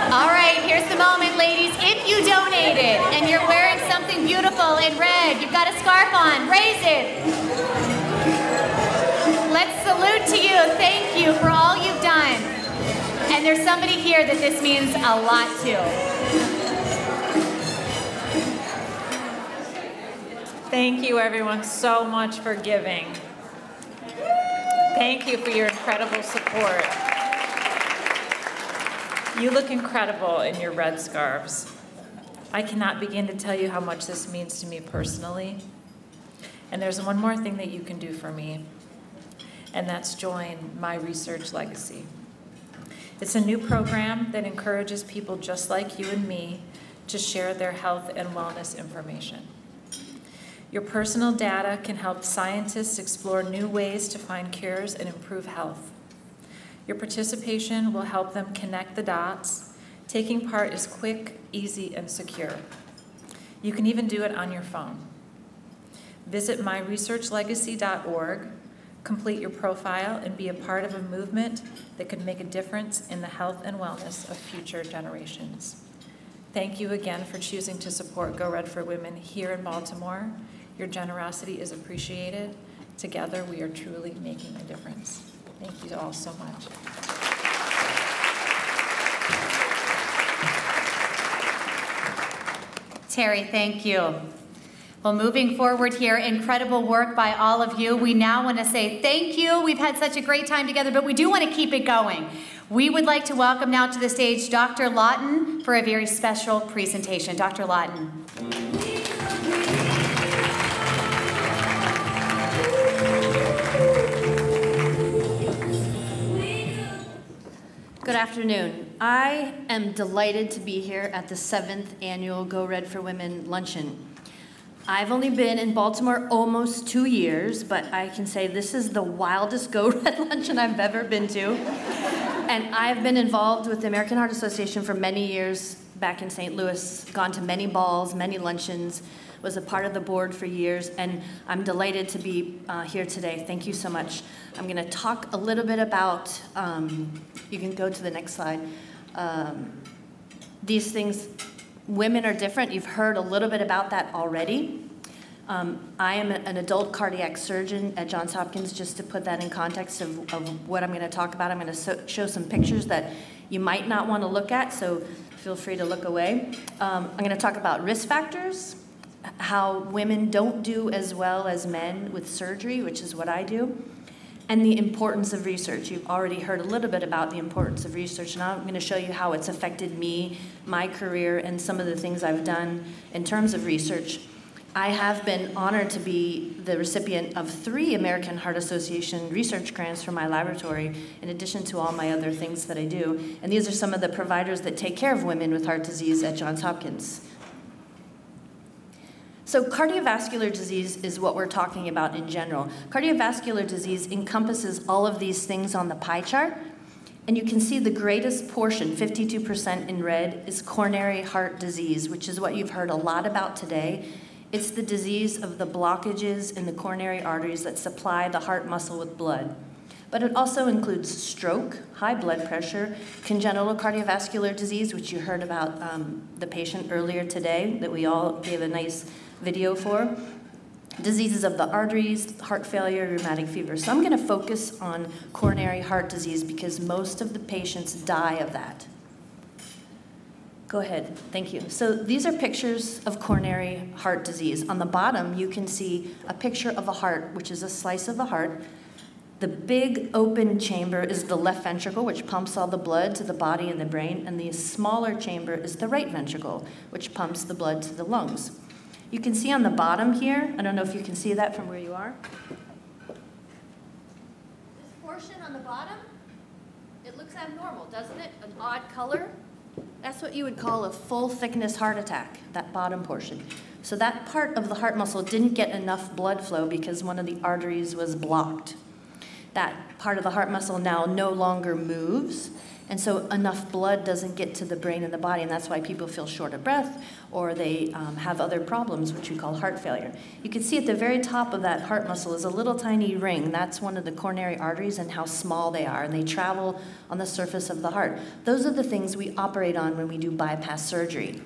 All right, here's the moment, ladies. If you donated and you're wearing something beautiful in red, you've got a scarf on, raise it. Let's salute to you. Thank you for all you've done. And there's somebody here that this means a lot to. Thank you, everyone, so much for giving. Thank you for your incredible support. You look incredible in your red scarves. I cannot begin to tell you how much this means to me personally. And there's one more thing that you can do for me, and that's join My Research Legacy. It's a new program that encourages people just like you and me to share their health and wellness information. Your personal data can help scientists explore new ways to find cures and improve health. Your participation will help them connect the dots. Taking part is quick, easy, and secure. You can even do it on your phone. Visit myresearchlegacy.org, complete your profile, and be a part of a movement that could make a difference in the health and wellness of future generations. Thank you again for choosing to support Go Red for Women here in Baltimore. Your generosity is appreciated. Together, we are truly making a difference. Thank you all so much. Terry, thank you. Well, moving forward here, incredible work by all of you. We now want to say thank you. We've had such a great time together, but we do want to keep it going. We would like to welcome now to the stage Dr. Lawton for a very special presentation. Dr. Lawton. Good afternoon. I am delighted to be here at the 7th annual Go Red for Women Luncheon. I've only been in Baltimore almost 2 years, but I can say this is the wildest Go Red luncheon I've ever been to. And I've been involved with the American Heart Association for many years back in St. Louis, gone to many balls, many luncheons, was a part of the board for years, and I'm delighted to be here today. Thank you so much. I'm going to talk a little bit about, you can go to the next slide, these things. Women are different. You've heard a little bit about that already. I am an adult cardiac surgeon at Johns Hopkins, just to put that in context of what I'm going to talk about. I'm going to show some pictures that you might not want to look at, so feel free to look away. I'm going to talk about risk factors, how women don't do as well as men with surgery, which is what I do, and the importance of research. You've already heard a little bit about the importance of research, and I'm going to show you how it's affected me, my career, and some of the things I've done in terms of research. I have been honored to be the recipient of 3 American Heart Association research grants for my laboratory, in addition to all my other things that I do. And these are some of the providers that take care of women with heart disease at Johns Hopkins. So cardiovascular disease is what we're talking about in general. Cardiovascular disease encompasses all of these things on the pie chart. And you can see the greatest portion, 52% in red, is coronary heart disease, which is what you've heard a lot about today. It's the disease of the blockages in the coronary arteries that supply the heart muscle with blood. But it also includes stroke, high blood pressure, congenital cardiovascular disease, which you heard about the patient earlier today that we all gave a nice video for, diseases of the arteries, heart failure, rheumatic fever. So I'm going to focus on coronary heart disease because most of the patients die of that. Go ahead, thank you. So these are pictures of coronary heart disease. On the bottom, you can see a picture of a heart, which is a slice of the heart. The big open chamber is the left ventricle, which pumps all the blood to the body and the brain, and the smaller chamber is the right ventricle, which pumps the blood to the lungs. You can see on the bottom here, I don't know if you can see that from where you are. This portion on the bottom, it looks abnormal, doesn't it? An odd color. That's what you would call a full thickness heart attack, that bottom portion. So that part of the heart muscle didn't get enough blood flow because one of the arteries was blocked. That part of the heart muscle now no longer moves, And so enough blood doesn't get to the brain and the body, and that's why people feel short of breath, or they have other problems, which we call heart failure. You can see at the very top of that heart muscle is a little tiny ring. That's one of the coronary arteries and how small they are, and they travel on the surface of the heart. Those are the things we operate on when we do bypass surgery.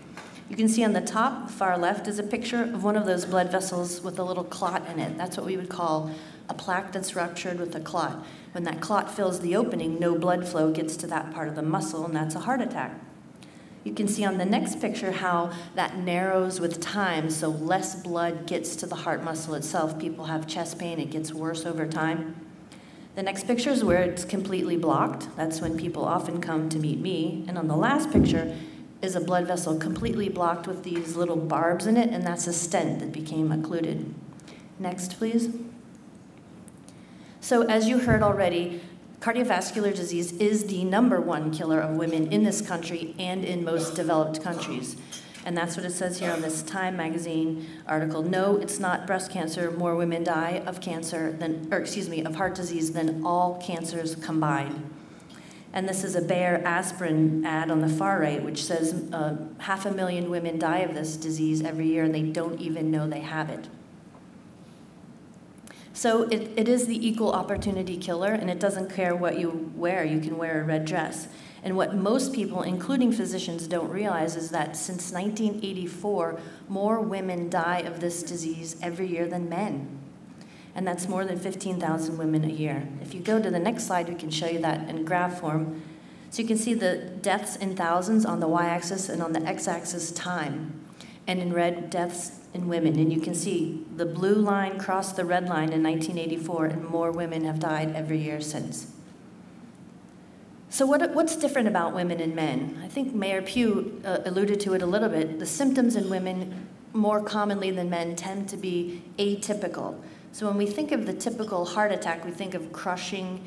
You can see on the top, far left, is a picture of one of those blood vessels with a little clot in it. That's what we would call a plaque that's ruptured with a clot. When that clot fills the opening, no blood flow gets to that part of the muscle, and that's a heart attack. You can see on the next picture how that narrows with time, so less blood gets to the heart muscle itself. People have chest pain, it gets worse over time. The next picture is where it's completely blocked. That's when people often come to meet me. And on the last picture is a blood vessel completely blocked with these little barbs in it, and that's a stent that became occluded. Next, please. So as you heard already, cardiovascular disease is the #1 killer of women in this country and in most developed countries. And that's what it says here on this Time magazine article. No, it's not breast cancer. More women die of cancer than, of heart disease than all cancers combined. And this is a Bayer aspirin ad on the far right, which says 500,000 women die of this disease every year, and they don't even know they have it. So it is the equal opportunity killer, and it doesn't care what you wear. You can wear a red dress. And what most people, including physicians, don't realize is that since 1984, more women die of this disease every year than men. And that's more than 15,000 women a year. If you go to the next slide, we can show you that in graph form. So you can see the deaths in thousands on the y-axis, and on the x-axis, time. And in red, deaths in women. And you can see the blue line crossed the red line in 1984, and more women have died every year since. So what's different about women and men? I think Mayor Pugh alluded to it a little bit. The symptoms in women, more commonly than men, tend to be atypical. So when we think of the typical heart attack, we think of crushing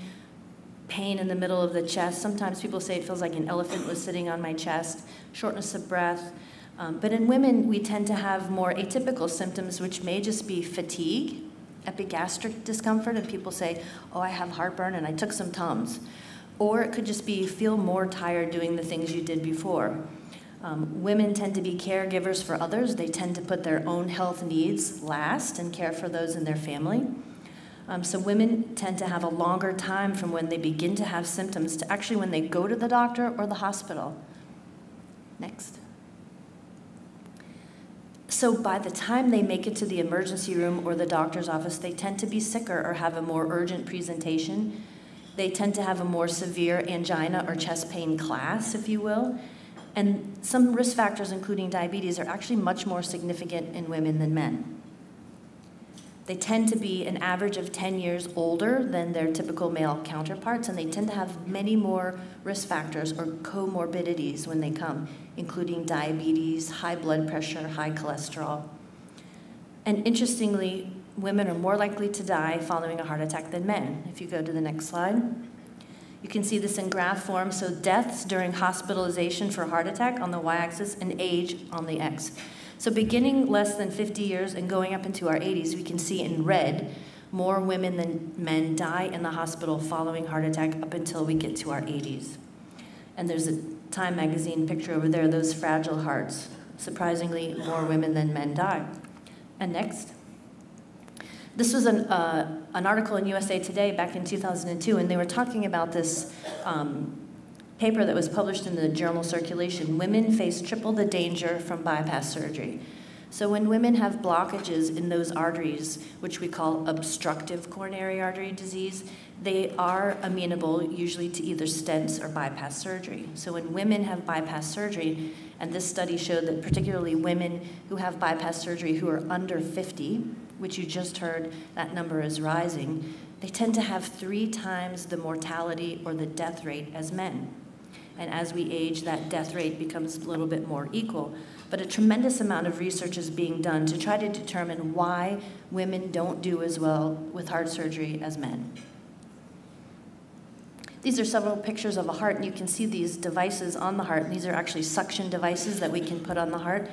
pain in the middle of the chest. Sometimes people say it feels like an elephant was sitting on my chest, shortness of breath. But in women, we tend to have more atypical symptoms, which may just be fatigue, epigastric discomfort, and people say, oh, I have heartburn and I took some Tums. Or it could just be feel more tired doing the things you did before. Women tend to be caregivers for others. They tend to put their own health needs last and care for those in their family. So women tend to have a longer time from when they begin to have symptoms to actually when they go to the doctor or the hospital. Next. So by the time they make it to the emergency room or the doctor's office, they tend to be sicker or have a more urgent presentation. They tend to have a more severe angina or chest pain class, if you will. And some risk factors, including diabetes, are actually much more significant in women than men. They tend to be an average of 10 years older than their typical male counterparts, and they tend to have many more risk factors or comorbidities when they come, including diabetes, high blood pressure, high cholesterol. And interestingly, women are more likely to die following a heart attack than men. If you go to the next slide. You can see this in graph form, so deaths during hospitalization for a heart attack on the y-axis and age on the x. So beginning less than 50 years and going up into our 80s, we can see in red, more women than men die in the hospital following heart attack up until we get to our 80s. And there's a Time magazine picture over there, those fragile hearts. Surprisingly, more women than men die. And next. This was an article in USA Today back in 2002, and they were talking about this paper that was published in the journal Circulation. Women face triple the danger from bypass surgery. So when women have blockages in those arteries, which we call obstructive coronary artery disease, they are amenable usually to either stents or bypass surgery. So when women have bypass surgery, and this study showed that particularly women who have bypass surgery who are under 50, which you just heard, that number is rising, they tend to have 3 times the mortality or the death rate as men. And as we age, that death rate becomes a little bit more equal. But a tremendous amount of research is being done to try to determine why women don't do as well with heart surgery as men. These are several pictures of a heart, and you can see these devices on the heart. And these are actually suction devices that we can put on the heart.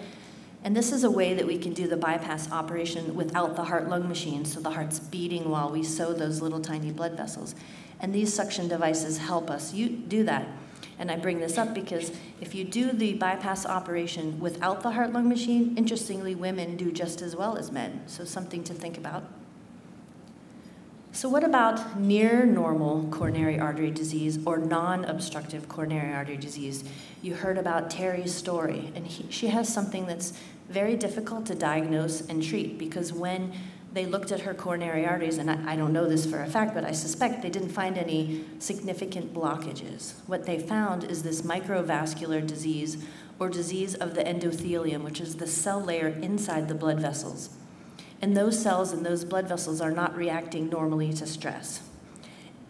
And this is a way that we can do the bypass operation without the heart-lung machine, so the heart's beating while we sew those little tiny blood vessels. And these suction devices help us do that. And I bring this up because if you do the bypass operation without the heart-lung machine, interestingly, women do just as well as men. So something to think about. So what about near normal coronary artery disease or non-obstructive coronary artery disease? You heard about Terry's story, and she has something that's very difficult to diagnose and treat, because when they looked at her coronary arteries, and I don't know this for a fact, but I suspect they didn't find any significant blockages. What they found is this microvascular disease, or disease of the endothelium, which is the cell layer inside the blood vessels. And those cells and those blood vessels are not reacting normally to stress.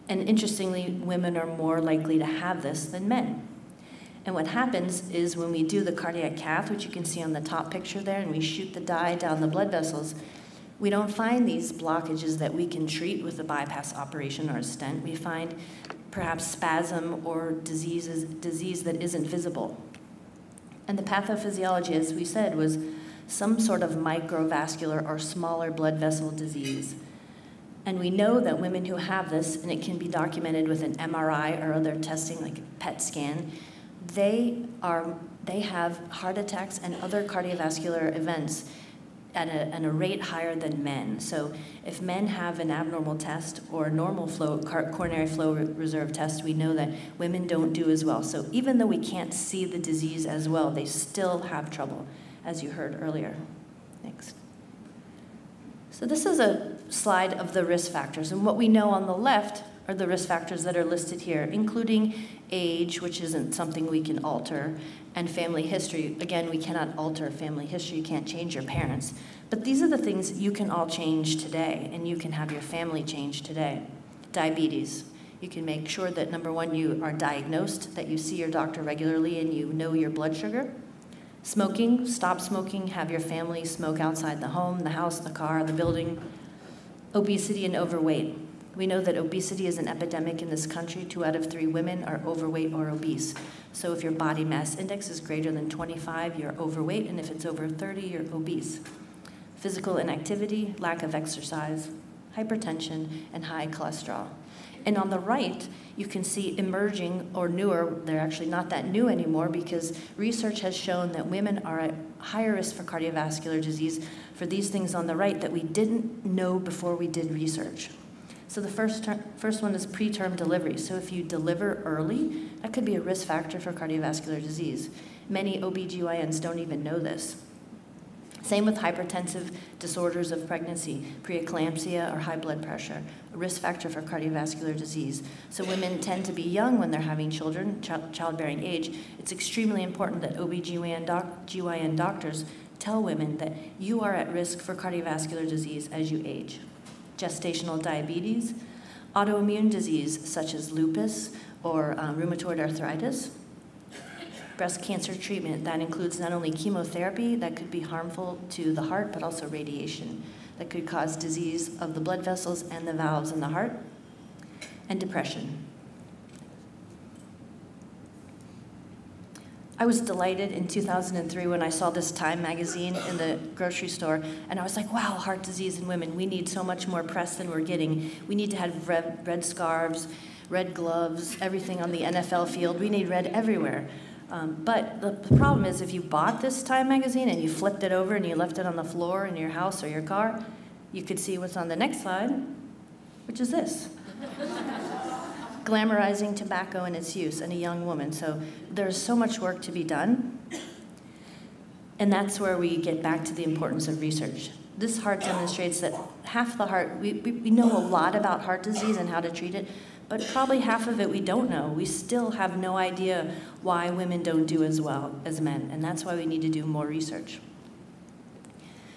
And interestingly, women are more likely to have this than men. And what happens is when we do the cardiac cath, which you can see on the top picture there, and we shoot the dye down the blood vessels, we don't find these blockages that we can treat with a bypass operation or a stent. We find perhaps spasm or disease that isn't visible. And the pathophysiology, as we said, was some sort of microvascular or smaller blood vessel disease. And we know that women who have this, and it can be documented with an MRI or other testing like a PET scan, they have heart attacks and other cardiovascular events at a rate higher than men. So if men have an abnormal test or a normal flow, coronary flow reserve test, we know that women don't do as well. So even though we can't see the disease as well, they still have trouble, as you heard earlier. Next. So this is a slide of the risk factors, and what we know on the left are the risk factors that are listed here, including age, which isn't something we can alter, and family history. Again, we cannot alter family history, you can't change your parents, but these are the things you can all change today, and you can have your family change today. Diabetes. You can make sure that, number one, you are diagnosed, that you see your doctor regularly and you know your blood sugar. Smoking, stop smoking, have your family smoke outside the home, the house, the car, the building. Obesity and overweight. We know that obesity is an epidemic in this country. 2 out of 3 women are overweight or obese. So if your body mass index is greater than 25, you're overweight, and if it's over 30, you're obese. Physical inactivity, lack of exercise, hypertension, and high cholesterol. And on the right, you can see emerging or newer, they're actually not that new anymore because research has shown that women are at higher risk for cardiovascular disease for these things on the right that we didn't know before we did research. So the first one is preterm delivery. So if you deliver early, that could be a risk factor for cardiovascular disease. Many OBGYNs don't even know this. Same with hypertensive disorders of pregnancy, preeclampsia or high blood pressure, a risk factor for cardiovascular disease. So women tend to be young when they're having children, childbearing age. It's extremely important that OBGYN doctors tell women that you are at risk for cardiovascular disease as you age. Gestational diabetes, autoimmune disease such as lupus or rheumatoid arthritis. Breast cancer treatment, that includes not only chemotherapy that could be harmful to the heart, but also radiation that could cause disease of the blood vessels and the valves in the heart, and depression. I was delighted in 2003 when I saw this Time magazine in the grocery store, and I was like, wow, heart disease in women, we need so much more press than we're getting. We need to have red scarves, red gloves, everything on the NFL field. We need red everywhere. But the problem is if you bought this Time magazine and you flipped it over and you left it on the floor in your house or your car, you could see what's on the next slide, which is this. Glamorizing tobacco and its use in a young woman. So there's so much work to be done. And that's where we get back to the importance of research. This heart demonstrates that half the heart, we know a lot about heart disease and how to treat it, but probably half of it we don't know. We still have no idea why women don't do as well as men, and that's why we need to do more research.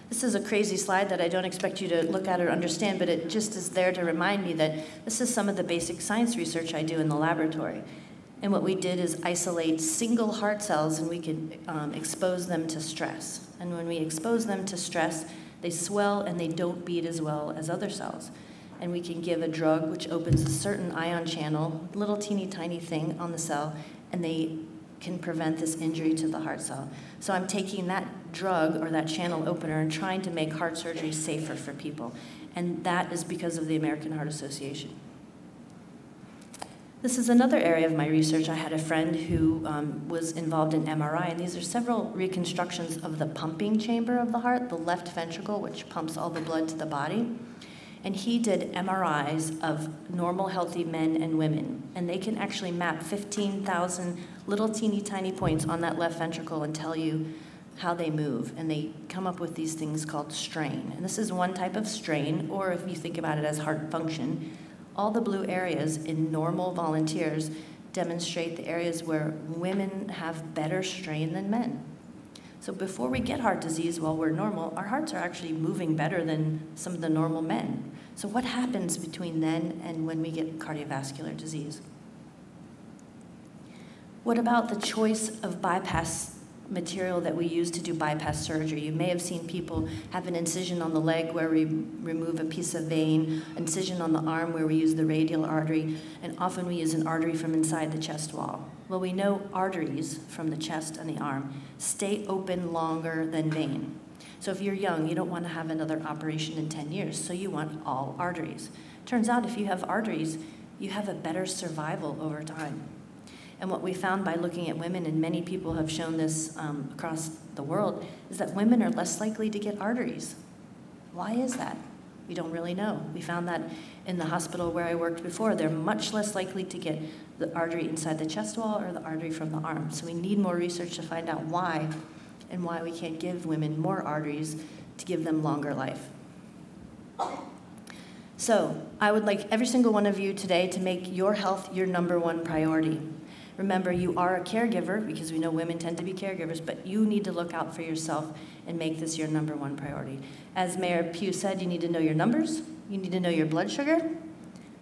This is a crazy slide that I don't expect you to look at or understand, but it just is there to remind me that this is some of the basic science research I do in the laboratory. And what we did is isolate single heart cells, and we could expose them to stress. And when we expose them to stress, they swell and they don't beat as well as other cells. And we can give a drug which opens a certain ion channel, little teeny tiny thing on the cell, and they can prevent this injury to the heart cell. So I'm taking that drug or that channel opener and trying to make heart surgery safer for people. And that is because of the American Heart Association. This is another area of my research. I had a friend who was involved in MRI, and these are several reconstructions of the pumping chamber of the heart, the left ventricle, which pumps all the blood to the body. And he did MRIs of normal, healthy men and women, and they can actually map 15,000 little teeny tiny points on that left ventricle and tell you how they move, and they come up with these things called strain. And this is one type of strain, or if you think about it as heart function, all the blue areas in normal volunteers demonstrate the areas where women have better strain than men. So before we get heart disease while we're normal, our hearts are actually moving better than some of the normal men. So what happens between then and when we get cardiovascular disease? What about the choice of bypass material that we use to do bypass surgery? You may have seen people have an incision on the leg where we remove a piece of vein, incision on the arm where we use the radial artery, and often we use an artery from inside the chest wall. Well, we know arteries from the chest and the arm stay open longer than vein. So if you're young, you don't want to have another operation in 10 years, so you want all arteries. Turns out if you have arteries, you have a better survival over time. And what we found by looking at women, and many people have shown this across the world, is that women are less likely to get arteries. Why is that? We don't really know. We found that in the hospital where I worked before, they're much less likely to get the artery inside the chest wall or the artery from the arm. So we need more research to find out why, and why we can't give women more arteries to give them longer life. So I would like every single one of you today to make your health your #1 priority. Remember, you are a caregiver, because we know women tend to be caregivers, but you need to look out for yourself and make this your #1 priority. As Mayor Pugh said, you need to know your numbers, you need to know your blood sugar,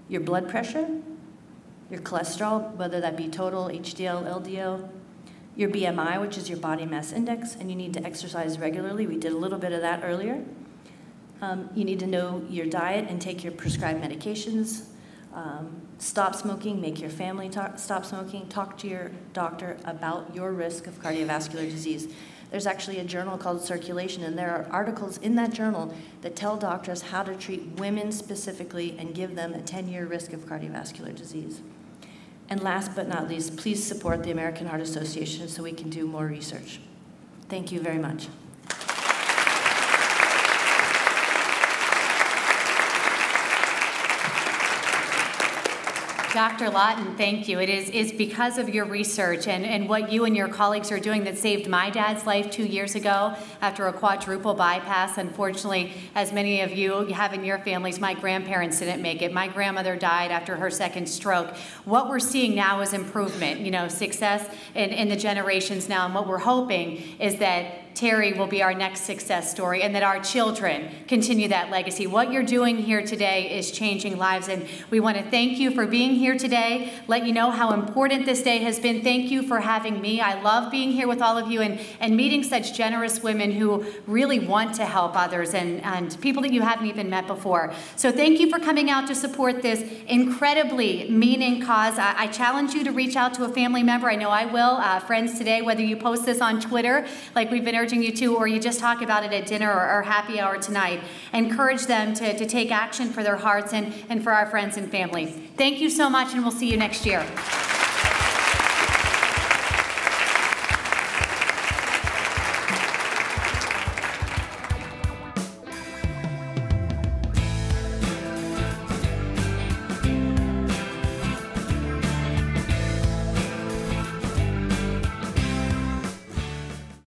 your blood pressure, your cholesterol, whether that be total, HDL, LDL, your BMI, which is your body mass index, and you need to exercise regularly. We did a little bit of that earlier. You need to know your diet and take your prescribed medications. Stop smoking, make your family stop smoking, talk to your doctor about your risk of cardiovascular disease. There's actually a journal called Circulation, and there are articles in that journal that tell doctors how to treat women specifically and give them a 10-year risk of cardiovascular disease. And last but not least, please support the American Heart Association so we can do more research. Thank you very much. Dr. Lawton, thank you. It is because of your research and what you and your colleagues are doing that saved my dad's life 2 years ago after a quadruple bypass. Unfortunately, as many of you have in your families, my grandparents didn't make it. My grandmother died after her second stroke. What we're seeing now is improvement, success in the generations now. And what we're hoping is that Terry will be our next success story, and that our children continue that legacy. What you're doing here today is changing lives, and we want to thank you for being here today, let you know how important this day has been. Thank you for having me. I love being here with all of you and meeting such generous women who really want to help others and people that you haven't even met before. So thank you for coming out to support this incredibly meaning cause. I challenge you to reach out to a family member. I know I will. Friends today, whether you post this on Twitter, like we've been urging you to, or you just talk about it at dinner or happy hour tonight. Encourage them to take action for their hearts and for our friends and family. Thank you so much, and we'll see you next year.